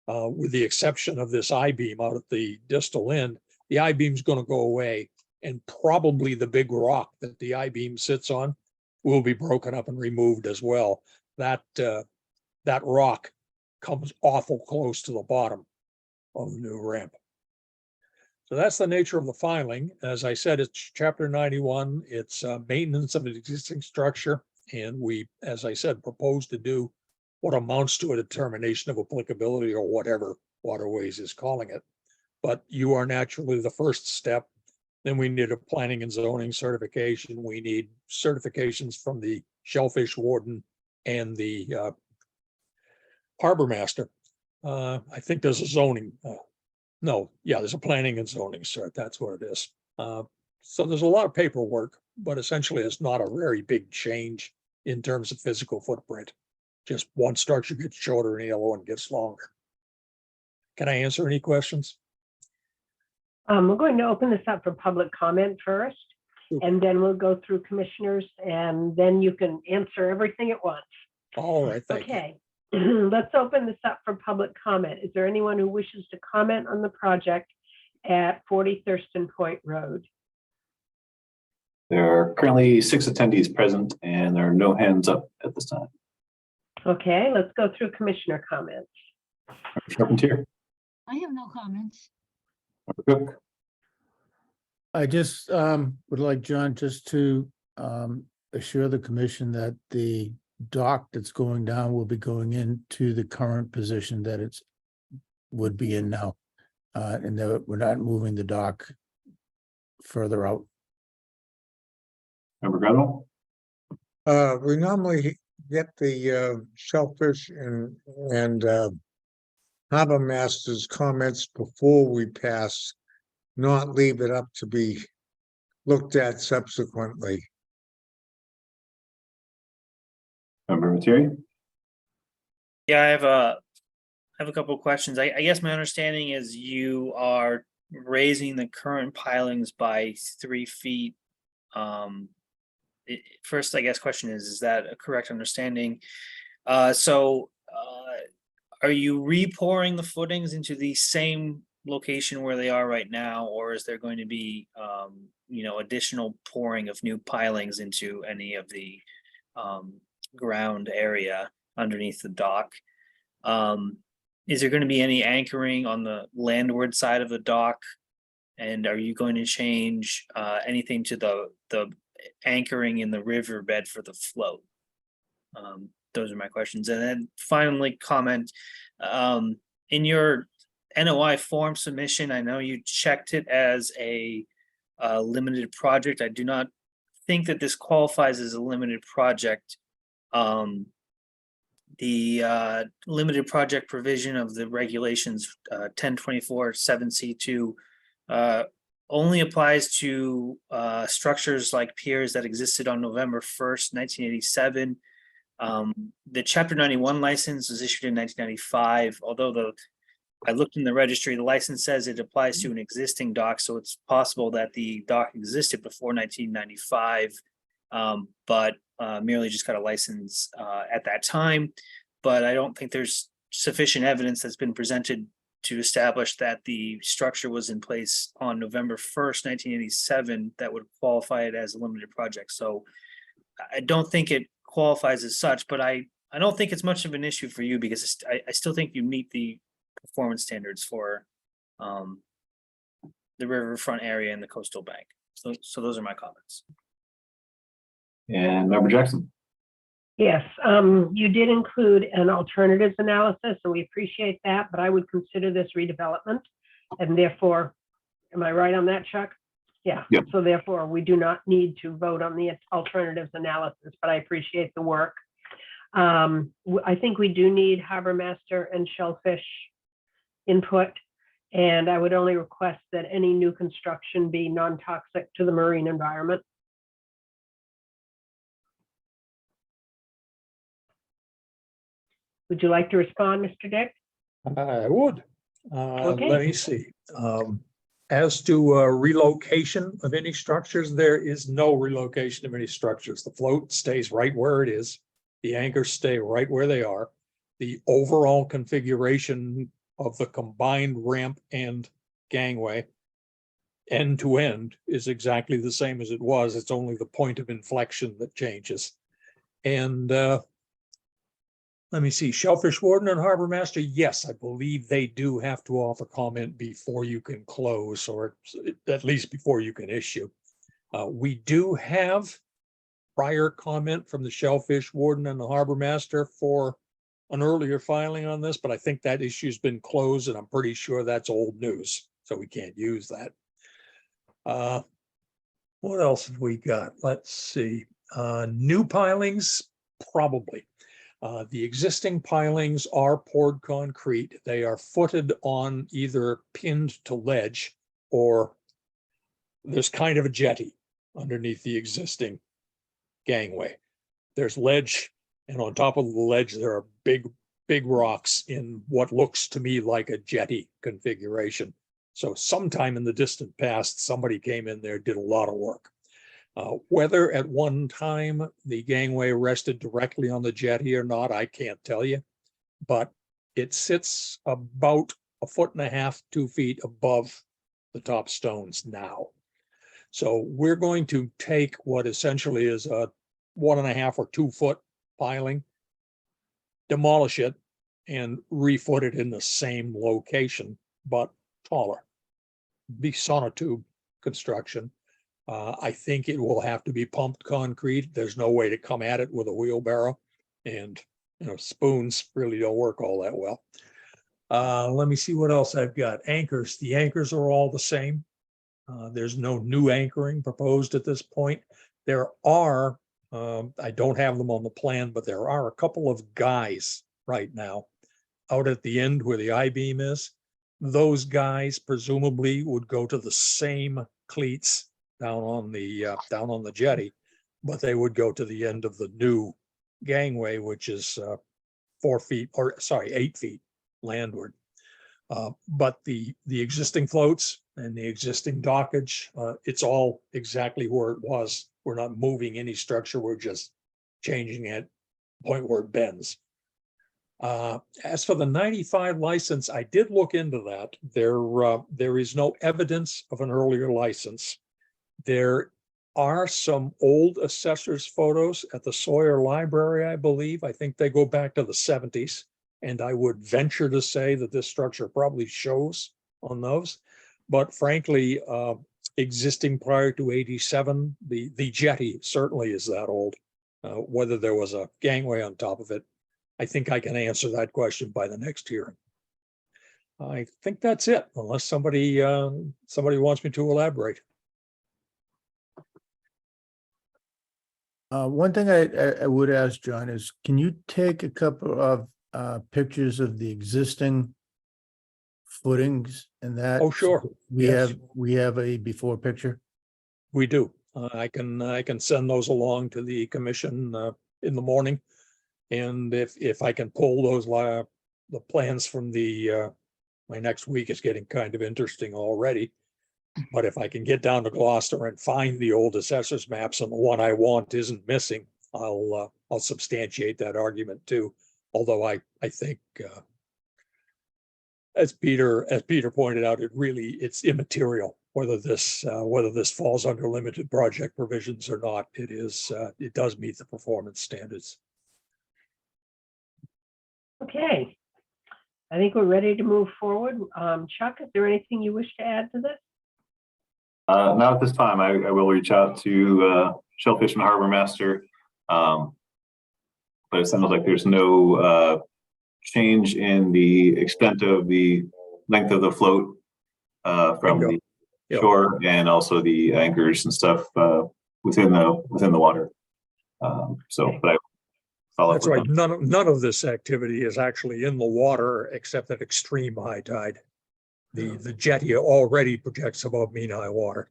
With the exception of this I-beam out at the distal end. The I-beam is going to go away, and probably the big rock that the I-beam sits on will be broken up and removed as well. That rock comes awful close to the bottom of the new ramp. So that's the nature of the filing. As I said, it's Chapter 91. It's maintenance of an existing structure, and we, as I said, propose to do what amounts to a determination of applicability or whatever Waterways is calling it. But you are naturally the first step. Then we need a planning and zoning certification. We need certifications from the shellfish warden and the harbor master. I think there's a zoning. There's a planning and zoning cert. That's what it is. So there's a lot of paperwork, but essentially it's not a very big change in terms of physical footprint. Just one structure gets shorter and the other one gets longer. Can I answer any questions? We're going to open this up for public comment first, and then we'll go through commissioners, and then you can answer everything at once. All right, thank you. Okay, let's open this up for public comment. Is there anyone who wishes to comment on the project at 40 Thurston Point Road? There are currently 6 attendees present, and there are no hands up at this time. Okay, let's go through commissioner comments. Carpentier, I have no comments. Cook, I just would like John just to assure the commission that the dock that's going down will be going into the current position that it's would be in now. And that we're not moving the dock further out. Member Grenville, We normally get the shellfish and harbor master's comments before we pass, not leave it up to be looked at subsequently. Member Materi, Yeah, I have a couple of questions. I guess my understanding is you are raising the current pilings by 3 feet. First, I guess question is that a correct understanding? Are you re-pouring the footings into the same location where they are right now, or is there going to be additional pouring of new pilings into any of the ground area underneath the dock? Is there going to be any anchoring on the landward side of the dock? And are you going to change anything to the anchoring in the riverbed for the float? Those are my questions. And then finally, comment in your NOI form submission, I know you checked it as a limited project. I do not think that this qualifies as a limited project. The limited project provision of the regulations 1024 7C2 only applies to structures like piers that existed on November 1st, 1987. The Chapter 91 license was issued in 1995, although I looked in the registry, the license says it applies to an existing dock, so it's possible that the dock existed before 1995, but merely just got a license at that time. But I don't think there's sufficient evidence that's been presented to establish that the structure was in place on November 1st, 1987, that would qualify it as a limited project. So I don't think it qualifies as such, but I don't think it's much of an issue for you because I still think you meet the performance standards for the riverfront area and the coastal bank. So those are my comments. And Member Jackson. Yes, you did include an alternatives analysis, and we appreciate that, but I would consider this redevelopment. And therefore, am I right on that, Chuck? Yeah. Yep. So therefore, we do not need to vote on the alternatives analysis, but I appreciate the work. I think we do need harbor master and shellfish input, and I would only request that any new construction be non-toxic to the marine environment. Would you like to respond, Mr. Dick? I would. Okay. Let me see. As to relocation of any structures, there is no relocation of any structures. The float stays right where it is. The anchors stay right where they are. The overall configuration of the combined ramp and gangway end to end is exactly the same as it was. It's only the point of inflection that changes. And let me see, Shellfish Warden and Harbor Master, yes, I believe they do have to offer comment before you can close, or at least before you can issue. We do have prior comment from the Shellfish Warden and the Harbor Master for an earlier filing on this, but I think that issue's been closed, and I'm pretty sure that's old news, so we can't use that. What else have we got? Let's see. New pilings, probably. The existing pilings are poured concrete. They are footed on either pinned to ledge, or there's kind of a jetty underneath the existing gangway. There's ledge, and on top of the ledge, there are big rocks in what looks to me like a jetty configuration. So sometime in the distant past, somebody came in there, did a lot of work. Whether at one time the gangway rested directly on the jetty or not, I can't tell you, but it sits about 1.5 feet, 2 feet above the top stones now. So we're going to take what essentially is a 1.5 or 2 foot piling, demolish it, and refoot it in the same location, but taller. Be sonotube construction. I think it will have to be pumped concrete. There's no way to come at it with a wheelbarrow, and spoons really don't work all that well. Let me see what else I've got. Anchors. The anchors are all the same. There's no new anchoring proposed at this point. There are, I don't have them on the plan, but there are a couple of guys right now out at the end where the I-beam is. Those guys presumably would go to the same cleats down on the jetty, but they would go to the end of the new gangway, which is 8 feet landward. But the existing floats and the existing dockage, it's all exactly where it was. We're not moving any structure. We're just changing it point where it bends. As for the 95 license, I did look into that. There is no evidence of an earlier license. There are some old assessor's photos at the Sawyer Library, I believe. I think they go back to the 70s. And I would venture to say that this structure probably shows on those. But frankly, existing prior to 87, the jetty certainly is that old. Whether there was a gangway on top of it, I think I can answer that question by the next hearing. I think that's it, unless somebody wants me to elaborate. One thing I would ask, John, is can you take a couple of pictures of the existing footings and that? Oh, sure. We Yes. have a before picture. We do. I can send those along to the commission in the morning. And if I can pull those the plans from my next week is getting kind of interesting already. But if I can get down to Gloucester and find the old assessors maps and the one I want isn't missing, I'll substantiate that argument too. Although I think as Peter pointed out, it's immaterial whether this falls under limited project provisions or not. It does meet the performance standards. Okay. I think we're ready to move forward. Chuck, is there anything you wish to add to this? Not at this time. I will reach out to Shellfish and Harbor Master. But it sounds like there's no change in the extent of the length of the float from the shore, and also the anchors and stuff within the water. But I follow up That's with right. them. None of this activity is actually in the water except at extreme high tide. The jetty already projects above mean high water.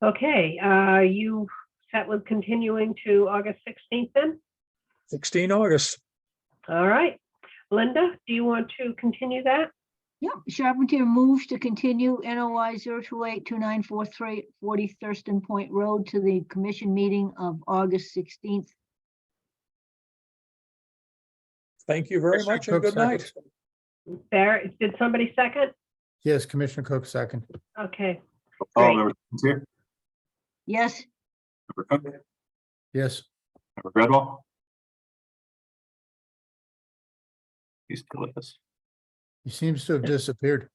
Okay, you set with continuing to August 16th then? 16 August. All right. Linda, do you want to continue that? Yep, Charpentier moves to continue NOI 0282943 40 Thurston Point Road to the commission meeting of August 16th. Thank you very much and good night. There, did somebody second? Yes, Commissioner Cook, second. Okay, All great. members here. Yes, Member Cook, Yes. Member Gredwell. He's still with us. He seems to have disappeared.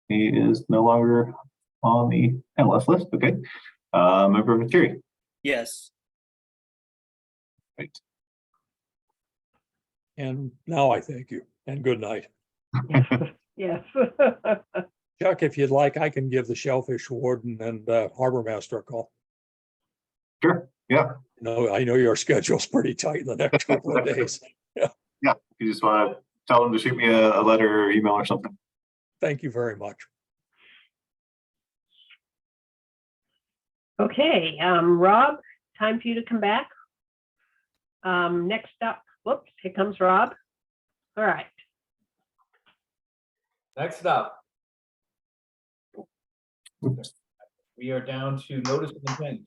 He is no longer on the panelist list. Okay. Member Viteri. Yes. Right. And now I thank you and good night. Yes. Chuck, if you'd like, I can give the Shellfish Warden and Harbor Master a call. Sure. Yeah. I know your schedule's pretty tight in the next couple of days. Yeah. You just want to tell them to shoot me a letter or email or something. Thank you very much. Okay, Rob, time for you to come back. Next up, whoops, here comes Rob. All right. Next up. We are down to notice of intent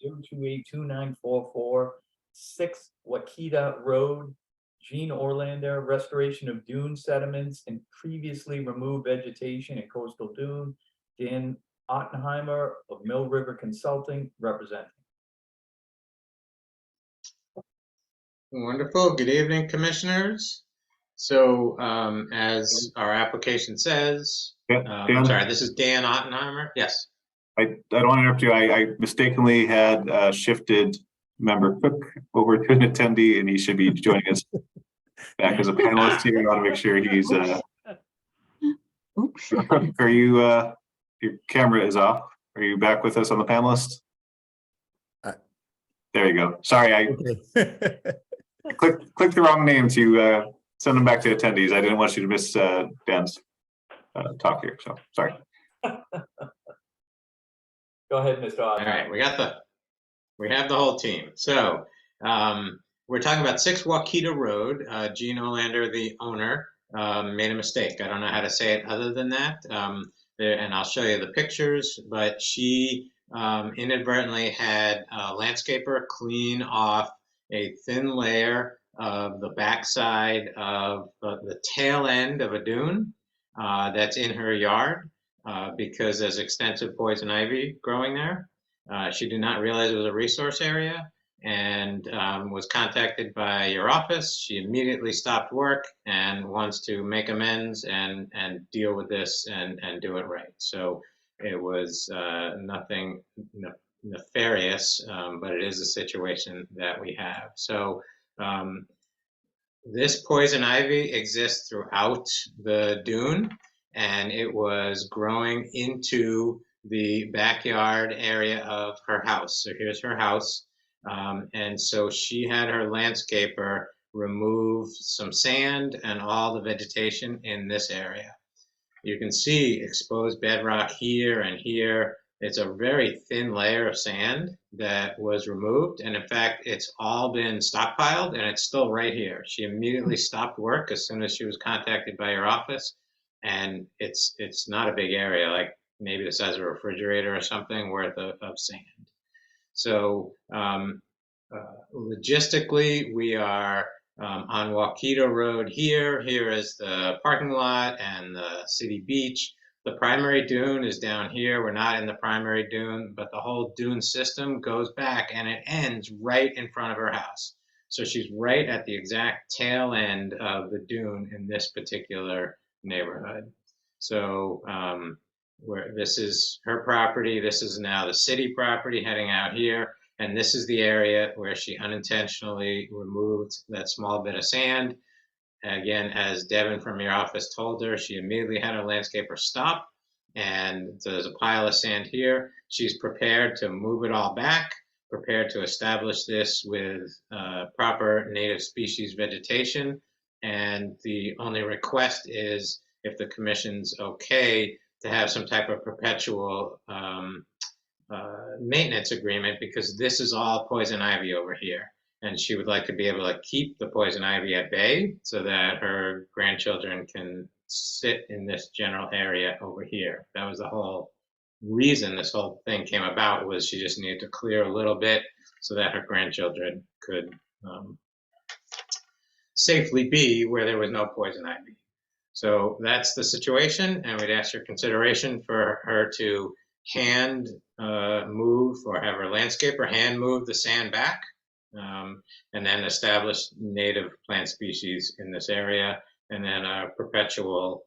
0282944 6 Wakita Road, Gene Orlander, restoration of dune sediments and previously removed vegetation in coastal dune. Dan Ottenheimer of Mill River Consulting representing. Wonderful. Good evening, commissioners. So as our application says, Yeah, I'm Dan, sorry, this is Dan Ottenheimer. Yes. I don't want to interrupt you. I mistakenly had shifted Member Cook over to an attendee, and he should be joining us back as a panelist here. I want to make sure he's. oops. Cook, are you? Your camera is off. Are you back with us on the panelist? There you go. Sorry, I Okay. clicked the wrong name to send them back to attendees. I didn't want you to miss Dan's talk here. So sorry. Go ahead, Mr. All Ottenheimer. right, we have the whole team. So we're talking about 6 Wakita Road. Gene Orlander, the owner, made a mistake. I don't know how to say it other than that. And I'll show you the pictures, but she inadvertently had a landscaper clean off a thin layer of the backside of the tail end of a dune that's in her yard because there's extensive poison ivy growing there. She did not realize it was a resource area, and was contacted by your office. She immediately stopped work and wants to make amends and deal with this and do it right. So it was nothing nefarious, but it is a situation that we have. So this poison ivy exists throughout the dune, and it was growing into the backyard area of her house. So here's her house. And so she had her landscaper remove some sand and all the vegetation in this area. You can see exposed bedrock here and here. It's a very thin layer of sand that was removed. And in fact, it's all been stockpiled and it's still right here. She immediately stopped work as soon as she was contacted by your office. And it's not a big area, like maybe the size of a refrigerator or something worth of sand. So logistically, we are on Waukeeta Road here. Here is the parking lot and the city beach. The primary dune is down here. We're not in the primary dune, but the whole dune system goes back and it ends right in front of her house. So she's right at the exact tail end of the dune in this particular neighborhood. So where this is her property, this is now the city property heading out here. And this is the area where she unintentionally removed that small bit of sand. Again, as Devin from your office told her, she immediately had her landscaper stop, and there's a pile of sand here. She's prepared to move it all back, prepared to establish this with proper native species vegetation. And the only request is if the commission's okay to have some type of perpetual maintenance agreement, because this is all poison ivy over here. And she would like to be able to keep the poison ivy at bay so that her grandchildren can sit in this general area over here. That was the whole reason this whole thing came about, was she just needed to clear a little bit so that her grandchildren could safely be where there was no poison ivy. So that's the situation, and we'd ask your consideration for her to hand move, or have her landscaper hand move the sand back. And then establish native plant species in this area, and then a perpetual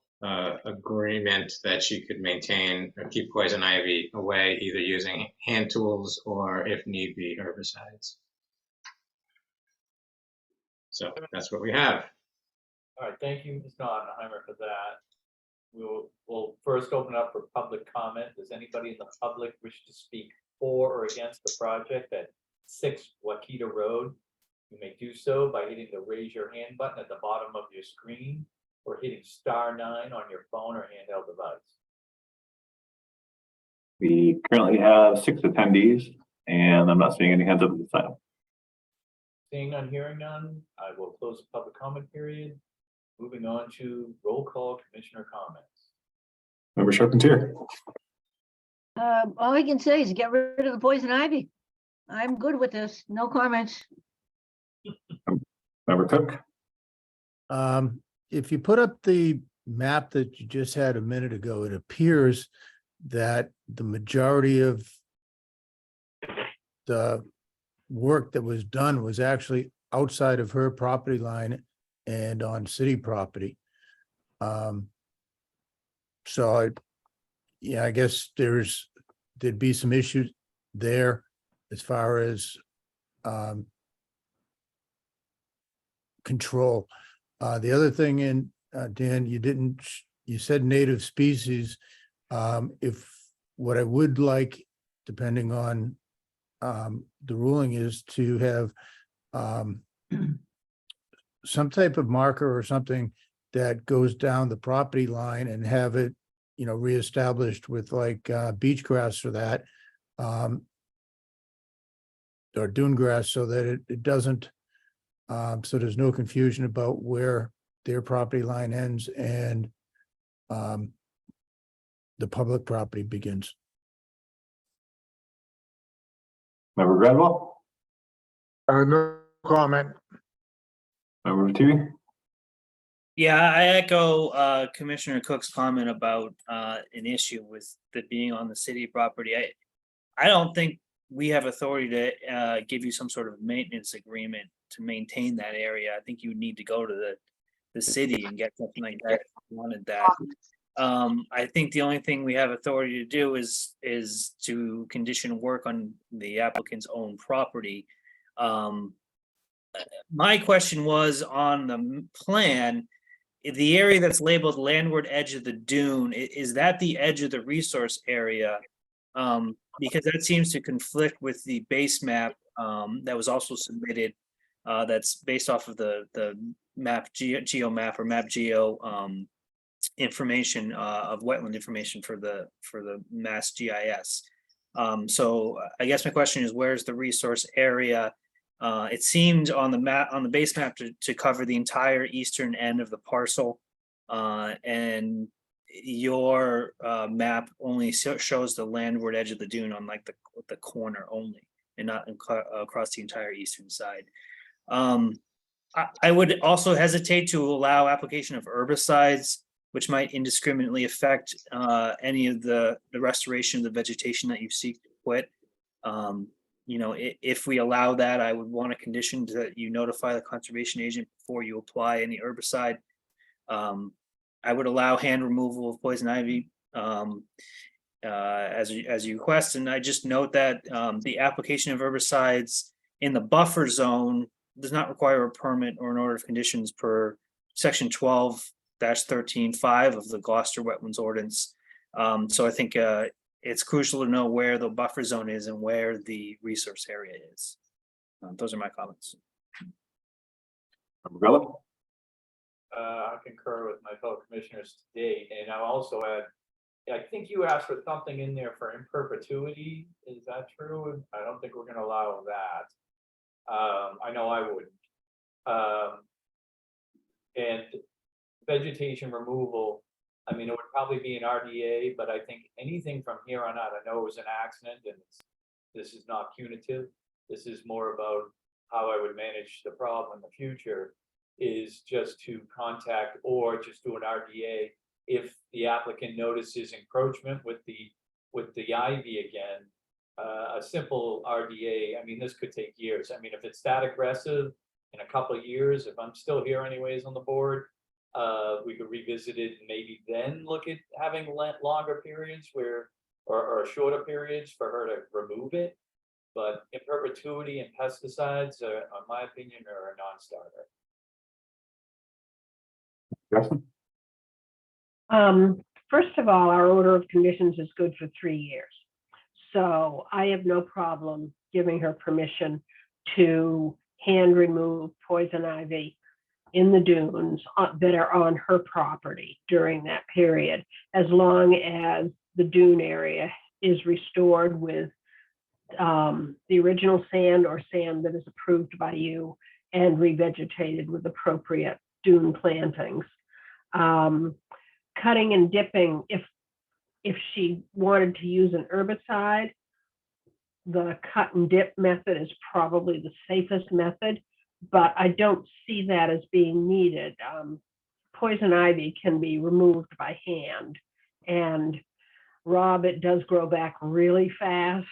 agreement that she could maintain or keep poison ivy away, either using hand tools or, if need be, herbicides. So that's what we have. All right, thank you, Ms. Oppenheimer, for that. We'll first open up for public comment. Does anybody in the public wish to speak for or against the project at 6 Waukeeta Road? You may do so by hitting the raise your hand button at the bottom of your screen, or hitting *9 on your phone or handheld device. We currently have 6 attendees, and I'm not seeing any hands up at this time. Seeing none, hearing none, I will close the public comment period. Moving on to roll call commissioner comments. Member Charpentier. All I can say is get rid of the poison ivy. I'm good with this. No comments. Member Cook. If you put up the map that you just had a minute ago, it appears that the majority of the work that was done was actually outside of her property line and on city property. So I guess there'd be some issues there as far as control. The other thing, Dan, you said native species. If what I would like, depending on the ruling, is to have some type of marker or something that goes down the property line and have it, reestablished with like beach grass or that, or dune grass, so that it doesn't, so there's no confusion about where their property line ends and the public property begins. Member Gradwell. No comment. Member TV. Yeah, I echo Commissioner Cook's comment about an issue with it being on the city property. I don't think we have authority to give you some sort of maintenance agreement to maintain that area. I think you would need to go to the city and get something like that if you wanted that. I think the only thing we have authority to do is to condition work on the applicant's own property. My question was on the plan, the area that's labeled landward edge of the dune, is that the edge of the resource area? Because that seems to conflict with the base map that was also submitted. That's based off of the map GeoMap or Map Geo information of wetland information for the Mass GIS. So I guess my question is, where's the resource area? It seemed on the base map to cover the entire eastern end of the parcel, and your map only shows the landward edge of the dune on like the corner only, and not across the entire eastern side. I would also hesitate to allow application of herbicides, which might indiscriminately affect any of the restoration of the vegetation that you seek to quit. You know, if we allow that, I would want a condition that you notify the conservation agent before you apply any herbicide. I would allow hand removal of poison ivy as you request, and I just note that the application of herbicides in the buffer zone does not require a permit or an order of conditions per section 12-13(5) of the Gloucester Wetlands Ordinance. So I think it's crucial to know where the buffer zone is and where the resource area is. Those are my comments. Grella? I concur with my fellow commissioners today, and I'll also add, I think you asked for something in there for in perpetuity. Is that true? I don't think we're gonna allow that. I know I wouldn't. And vegetation removal, I mean, it would probably be an RDA, but I think anything from here on out, I know it was an accident and this is not punitive. This is more about how I would manage the problem in the future, is just to contact or just do an RDA if the applicant notices encroachment with the ivy again. A simple RDA, I mean, this could take years. I mean, if it's that aggressive in a couple of years, if I'm still here anyways on the board, we could revisit it and maybe then look at having longer periods or shorter periods for her to remove it. But in perpetuity and pesticides, in my opinion, are a non-starter. Justin? First of all, our order of conditions is good for 3 years. So I have no problem giving her permission to hand remove poison ivy in the dunes that are on her property during that period, as long as the dune area is restored with the original sand or sand that is approved by you and revegetated with appropriate dune plantings. Cutting and dipping, if she wanted to use an herbicide, the cut and dip method is probably the safest method, but I don't see that as being needed. Poison ivy can be removed by hand, and Rob, it does grow back really fast.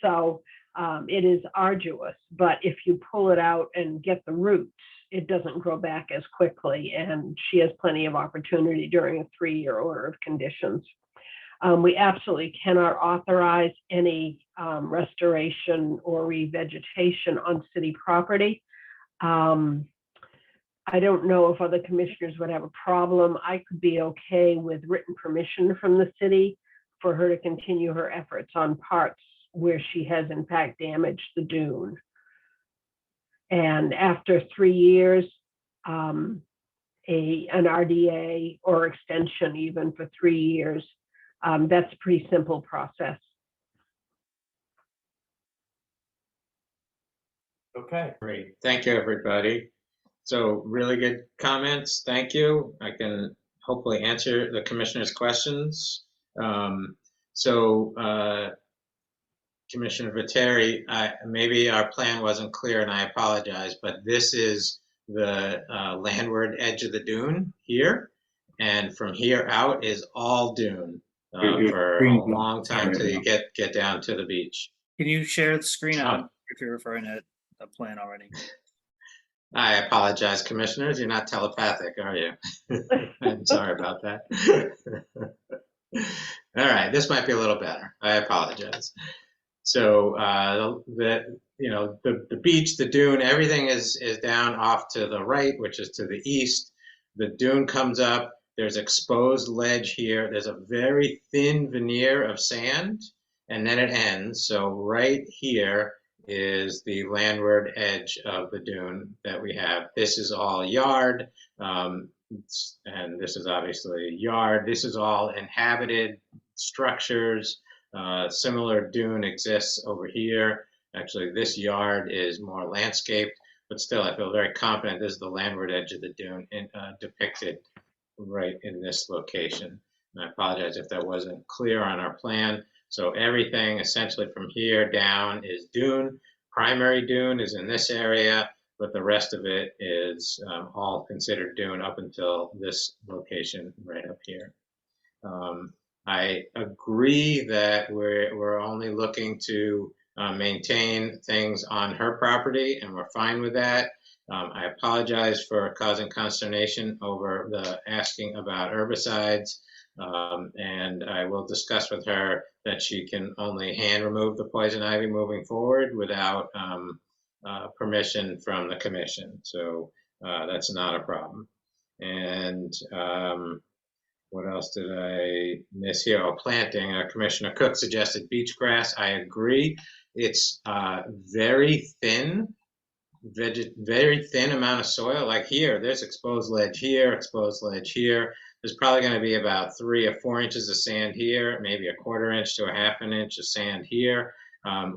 So it is arduous, but if you pull it out and get the roots, it doesn't grow back as quickly, and she has plenty of opportunity during a 3-year order of conditions. We absolutely cannot authorize any restoration or revegetation on city property. I don't know if other commissioners would have a problem. I could be okay with written permission from the city for her to continue her efforts on parts where she has in fact damaged the dune. And after 3 years, an RDA or extension even for 3 years, that's a pretty simple process. Okay. Great. Thank you, everybody. So really good comments. Thank you. I can hopefully answer the commissioner's questions. Commissioner Viteri, maybe our plan wasn't clear and I apologize, but this is the landward edge of the dune here. And from here out is all dune. Your for a screen's not long time till sharing you get down to the beach. Can you share the screen Oh. out if you're referring to a plan already? I apologize, commissioners. You're not telepathic, are you? I'm sorry about that. All right, this might be a little better. I apologize. So the beach, the dune, everything is down off to the right, which is to the east. The dune comes up. There's exposed ledge here. There's a very thin veneer of sand, and then it ends. So right here is the landward edge of the dune that we have. This is all yard, and this is obviously yard. This is all inhabited structures. Similar dune exists over here. Actually, this yard is more landscaped, but still I feel very confident this is the landward edge of the dune depicted right in this location. And I apologize if that wasn't clear on our plan. So everything essentially from here down is dune. Primary dune is in this area, but the rest of it is all considered dune up until this location right up here. I agree that we're only looking to maintain things on her property, and we're fine with that. I apologize for causing consternation over the asking about herbicides, and I will discuss with her that she can only hand remove the poison ivy moving forward without permission from the commission. So that's not a problem. And what else did I miss here? Oh, planting. Commissioner Cook suggested beach grass. I agree. It's very thin, very thin amount of soil. Like here, there's exposed ledge here, exposed ledge here. There's probably going to be about 3 or 4 inches of sand here, maybe a 1/4 inch to a 1/2 inch of sand here.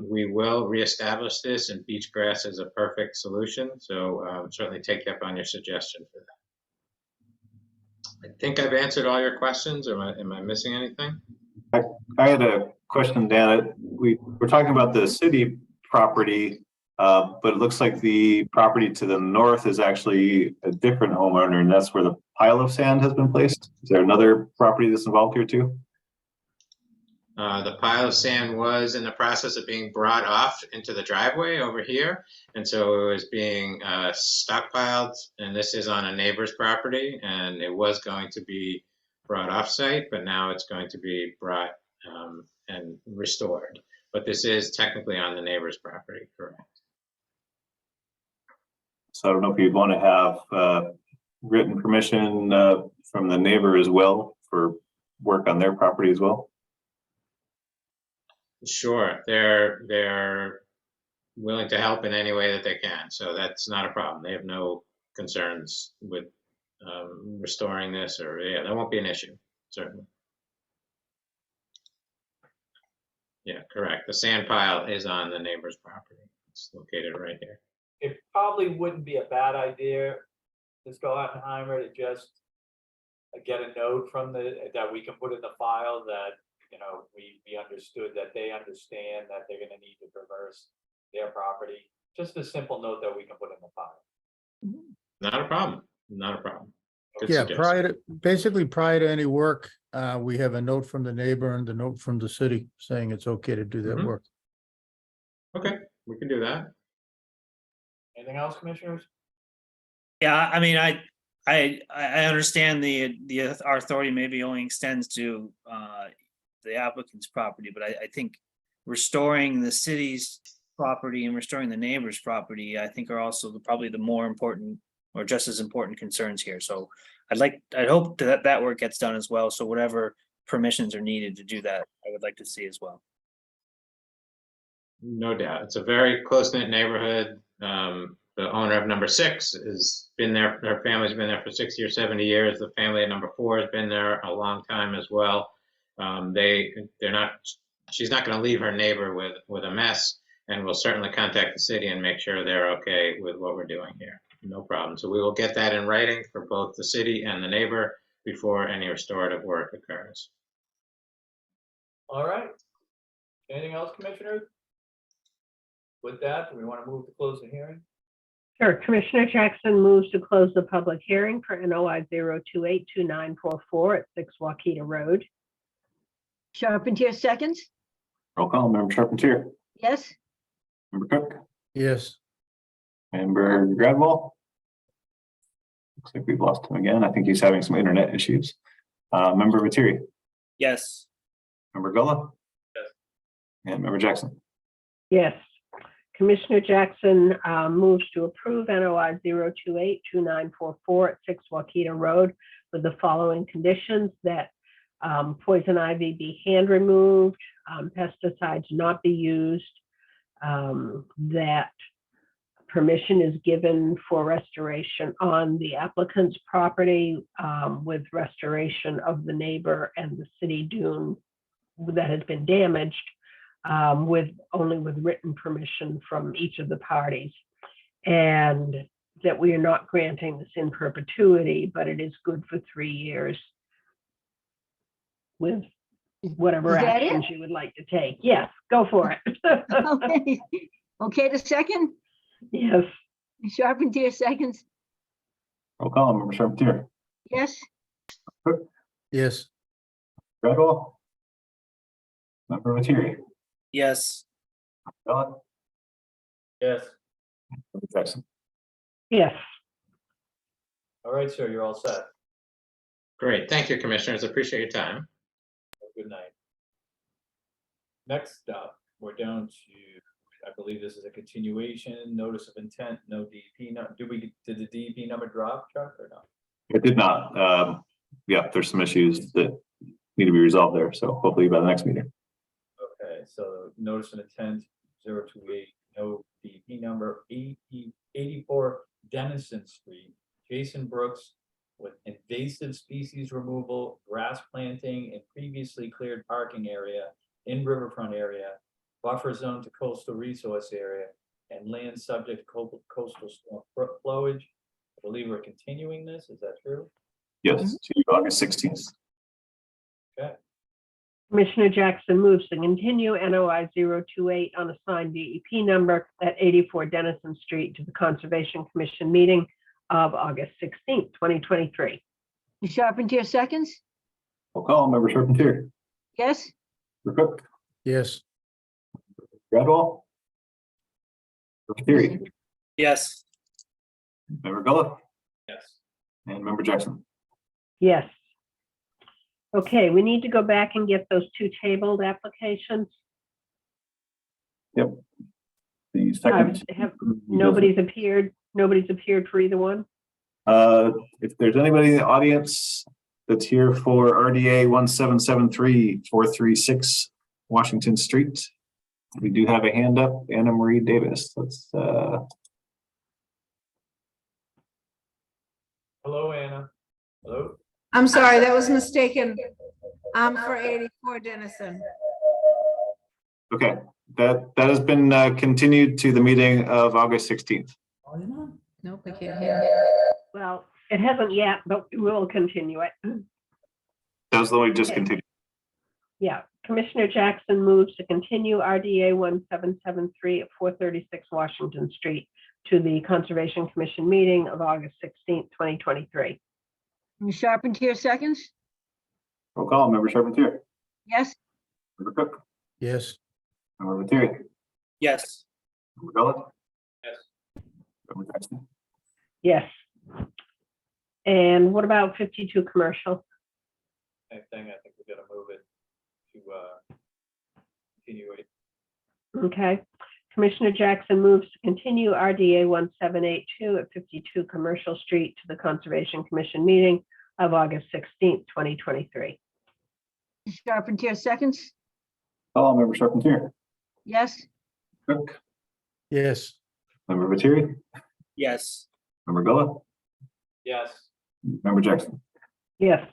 We will reestablish this, and beach grass is a perfect solution. So certainly take you up on your suggestion for that. I think I've answered all your questions, or am I missing anything? I had a question, Dan. We're talking about the city property, but it looks like the property to the north is actually a different homeowner, and that's where the pile of sand has been placed. Is there another property that's involved here too? The pile of sand was in the process of being brought off into the driveway over here. And so it was being stockpiled, and this is on a neighbor's property, and it was going to be brought off site, but now it's going to be brought and restored. But this is technically on the neighbor's property, correct? So I don't know if you'd want to have written permission from the neighbor as well for work on their property as well. Sure, they're willing to help in any way that they can, so that's not a problem. They have no concerns with restoring this, or yeah, that won't be an issue, certainly. Yeah, correct. The sand pile is on the neighbor's property. It's located right here. It probably wouldn't be a bad idea, Mr. Oppenheimer, to just get a note from that we can put in the file that, you know, we understood that they understand that they're gonna need to traverse their property. Just a simple note that we can put in the file. Not a problem, not a problem. Good Yeah, suggestion. basically prior to any work, we have a note from the neighbor and a note from the city saying it's okay to do that Mhm. work. Okay, we can do that. Anything else, commissioners? Yeah, I mean, I understand our authority maybe only extends to the applicant's property, but I think restoring the city's property and restoring the neighbor's property, I think are also probably the more important or just as important concerns here. So I'd hope that work gets done as well. So whatever permissions are needed to do that, I would like to see as well. No doubt. It's a very close-knit neighborhood. The owner of number 6 has been there, her family's been there for 60 or 70 years. The family at number 4 has been there a long time as well. She's not going to leave her neighbor with a mess, and we'll certainly contact the city and make sure they're okay with what we're doing here. No problem. So we will get that in writing for both the city and the neighbor before any restorative work occurs. All right. Anything else, commissioners? With that, do we want to move to close the hearing? Sure. Commissioner Jackson moves to close the public hearing for NOI 0282944 at 6 Waukeeta Road. Charpentier seconds. Roll call, Member Charpentier, Yes, Member Cook, Yes, Member Gradwell. Looks like we've lost him again. I think he's having some internet issues. Member Viteri, Yes. Member Gullah. Yes. And Member Jackson. Yes. Commissioner Jackson moves to approve NOI 0282944 at 6 Waukeeta Road with the following conditions: that poison ivy be hand removed, pesticides not be used, that permission is given for restoration on the applicant's property with restoration of the neighbor and the city dune that has been damaged, with written permission from each of the parties, and that we are not granting this in perpetuity, but it is good for 3 years with whatever Is that it? actions you would like to take. Yes, go for it. okay. Okay, the second, Yes, Charpentier seconds. Roll call, Member Charpentier, Yes, yes, Gradwell. Member Viteri, Yes. Gullah, Yes. Member Jackson. yes. All right, sir, you're all set. Great. Thank you, commissioners. Appreciate your time. Have a good night. Next up, we're down to, I believe this is a continuation, notice of intent, no DEP. Did the DEP number drop, Chuck, or not? It did not. Yeah, there's some issues that need to be resolved there. So hopefully by the next meeting. Okay, so notice of intent 028, no DEP number 84 Dennison Street, Jason Brooks, with invasive species removal, grass planting, and previously cleared parking area in riverfront area, buffer zone to coastal resource area, and land subject to coastal storm flowage. I believe we're continuing this. Is that true? Yes, to August 16th. Okay. Commissioner Jackson moves to continue NOI 028 on assigned DEP number at 84 Dennison Street to the Conservation Commission meeting of August 16th, 2023. Charpentier seconds. Roll call, Member Charpentier, Yes, Member Cook, yes, Gradwell. Member Viteri, Yes. Member Gullah, Yes. and Member Jackson. Yes. Okay, we need to go back and get those 2 tabled applications. Yep. The second. Nobody's appeared for either one. If there's anybody in the audience that's here for RDA 1773-436 Washington Street, we do have a hand up, Anna Marie Davis. Let's Hello, Anna. Hello. I'm sorry, that was mistaken. I'm for 84 Dennison. okay. That has been continued to the meeting of August 16th. Nope, I can't hear. Well, it hasn't yet, but we will continue it. That was the one we just Okay. continued. Yeah, Commissioner Jackson moves to continue RDA 1773 at 436 Washington Street to the Conservation Commission meeting of August 16th, 2023. Charpentier seconds. Roll call, Member Charpentier, Yes, Member Cook, yes, Member Viteri, Yes. Member Gullah, Yes. Member Jackson. Yes. And what about 52 commercial? Same thing. I think we gotta move it to continue it. Okay. Commissioner Jackson moves to continue RDA 1782 at 52 Commercial Street to the Conservation Commission meeting of August 16th, 2023. Charpentier seconds. Call, Member Charpentier, Yes, Cook, yes, Member Viteri, Yes. Member Gullah, Yes. Member Jackson. Yes.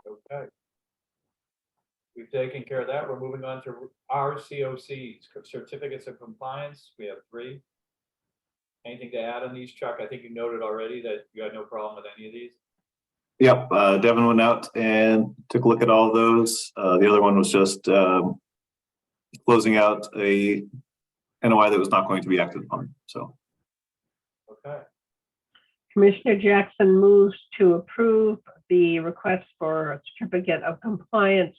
Okay. We've taken care of that. We're moving on to RCOCs, certificates of compliance. We have 3. Anything to add on these, Chuck? I think you noted already that you had no problem with any of these. Yep, Devin went out and took a look at all of those. The other one was just closing out a NOI that was not going to be acted upon, so. Okay. Commissioner Jackson moves to approve the request for a certificate of compliance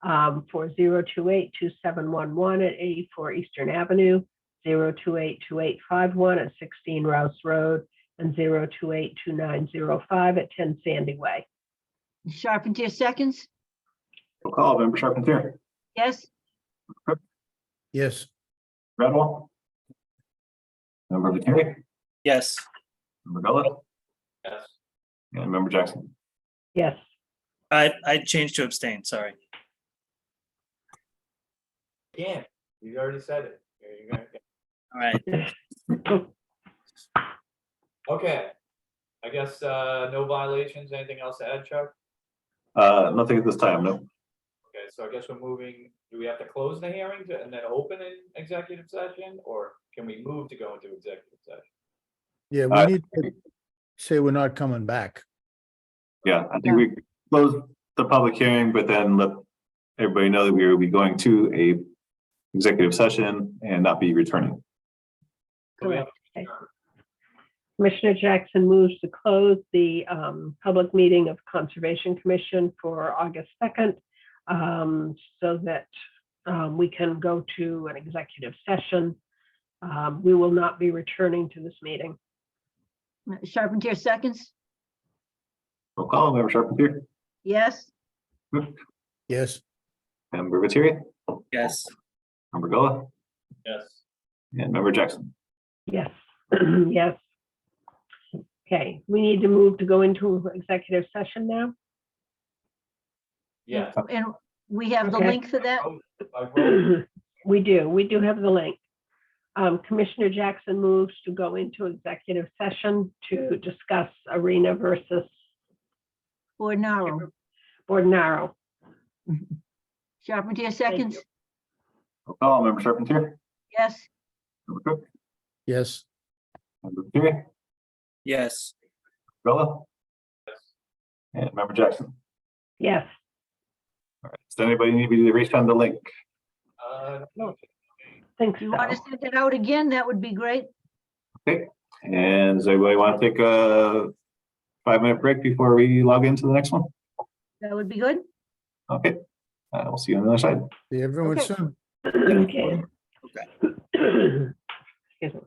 for 0282711 at 84 Eastern Avenue, 0282851 at 16 Rouse Road, and 0282905 at 10 Sandy Way. Charpentier seconds? Roll call, member Charpentier, Yes? Yes, Redwall. Member Lettieri, Yes. member Bella, Yes. and member Jackson. Yes. I changed to abstain, sorry. Again, you already said it. There you go. All right. Okay, I guess, no violations, anything else to add, Chuck? Nothing at this time, no. Okay, so I guess we're moving, do we have to close the hearing and then open an executive session, or can we move to go into executive session? yeah, Uh, we need to say we're not coming back. Yeah, I think we close the public hearing, but then let everybody know that we will be going to a executive session and not be returning. So we have- Commissioner Jackson moves to close the public meeting of Conservation Commission for August 2nd so that we can go to an executive session. We will not be returning to this meeting. Charpentier seconds? Roll call, member Charpentier, Yes? Yes, member Lettieri, Yes. member Gola, Yes. and member Jackson. Yes, yes. Okay, we need to move to go into executive session now. Yeah. And we have the Okay. link for that? I wrote, We do have the link. Commissioner Jackson moves to go into executive session to discuss Arena versus Ordinaro. Bordenaro. Charpentier seconds? Roll call, member Charpentier, Yes? member Cook, yes. member Lettieri, Yes. Gola, and member Jackson. Yes. All right, does anybody need me to resend the link? no, Think You want to so. send it out again? That would be great. Okay, and does anybody want to take a 5-minute break before we log into the next one? That would be good. Okay, we'll see you on the other side. See everyone Okay. soon. Okay. Okay. Excuse me.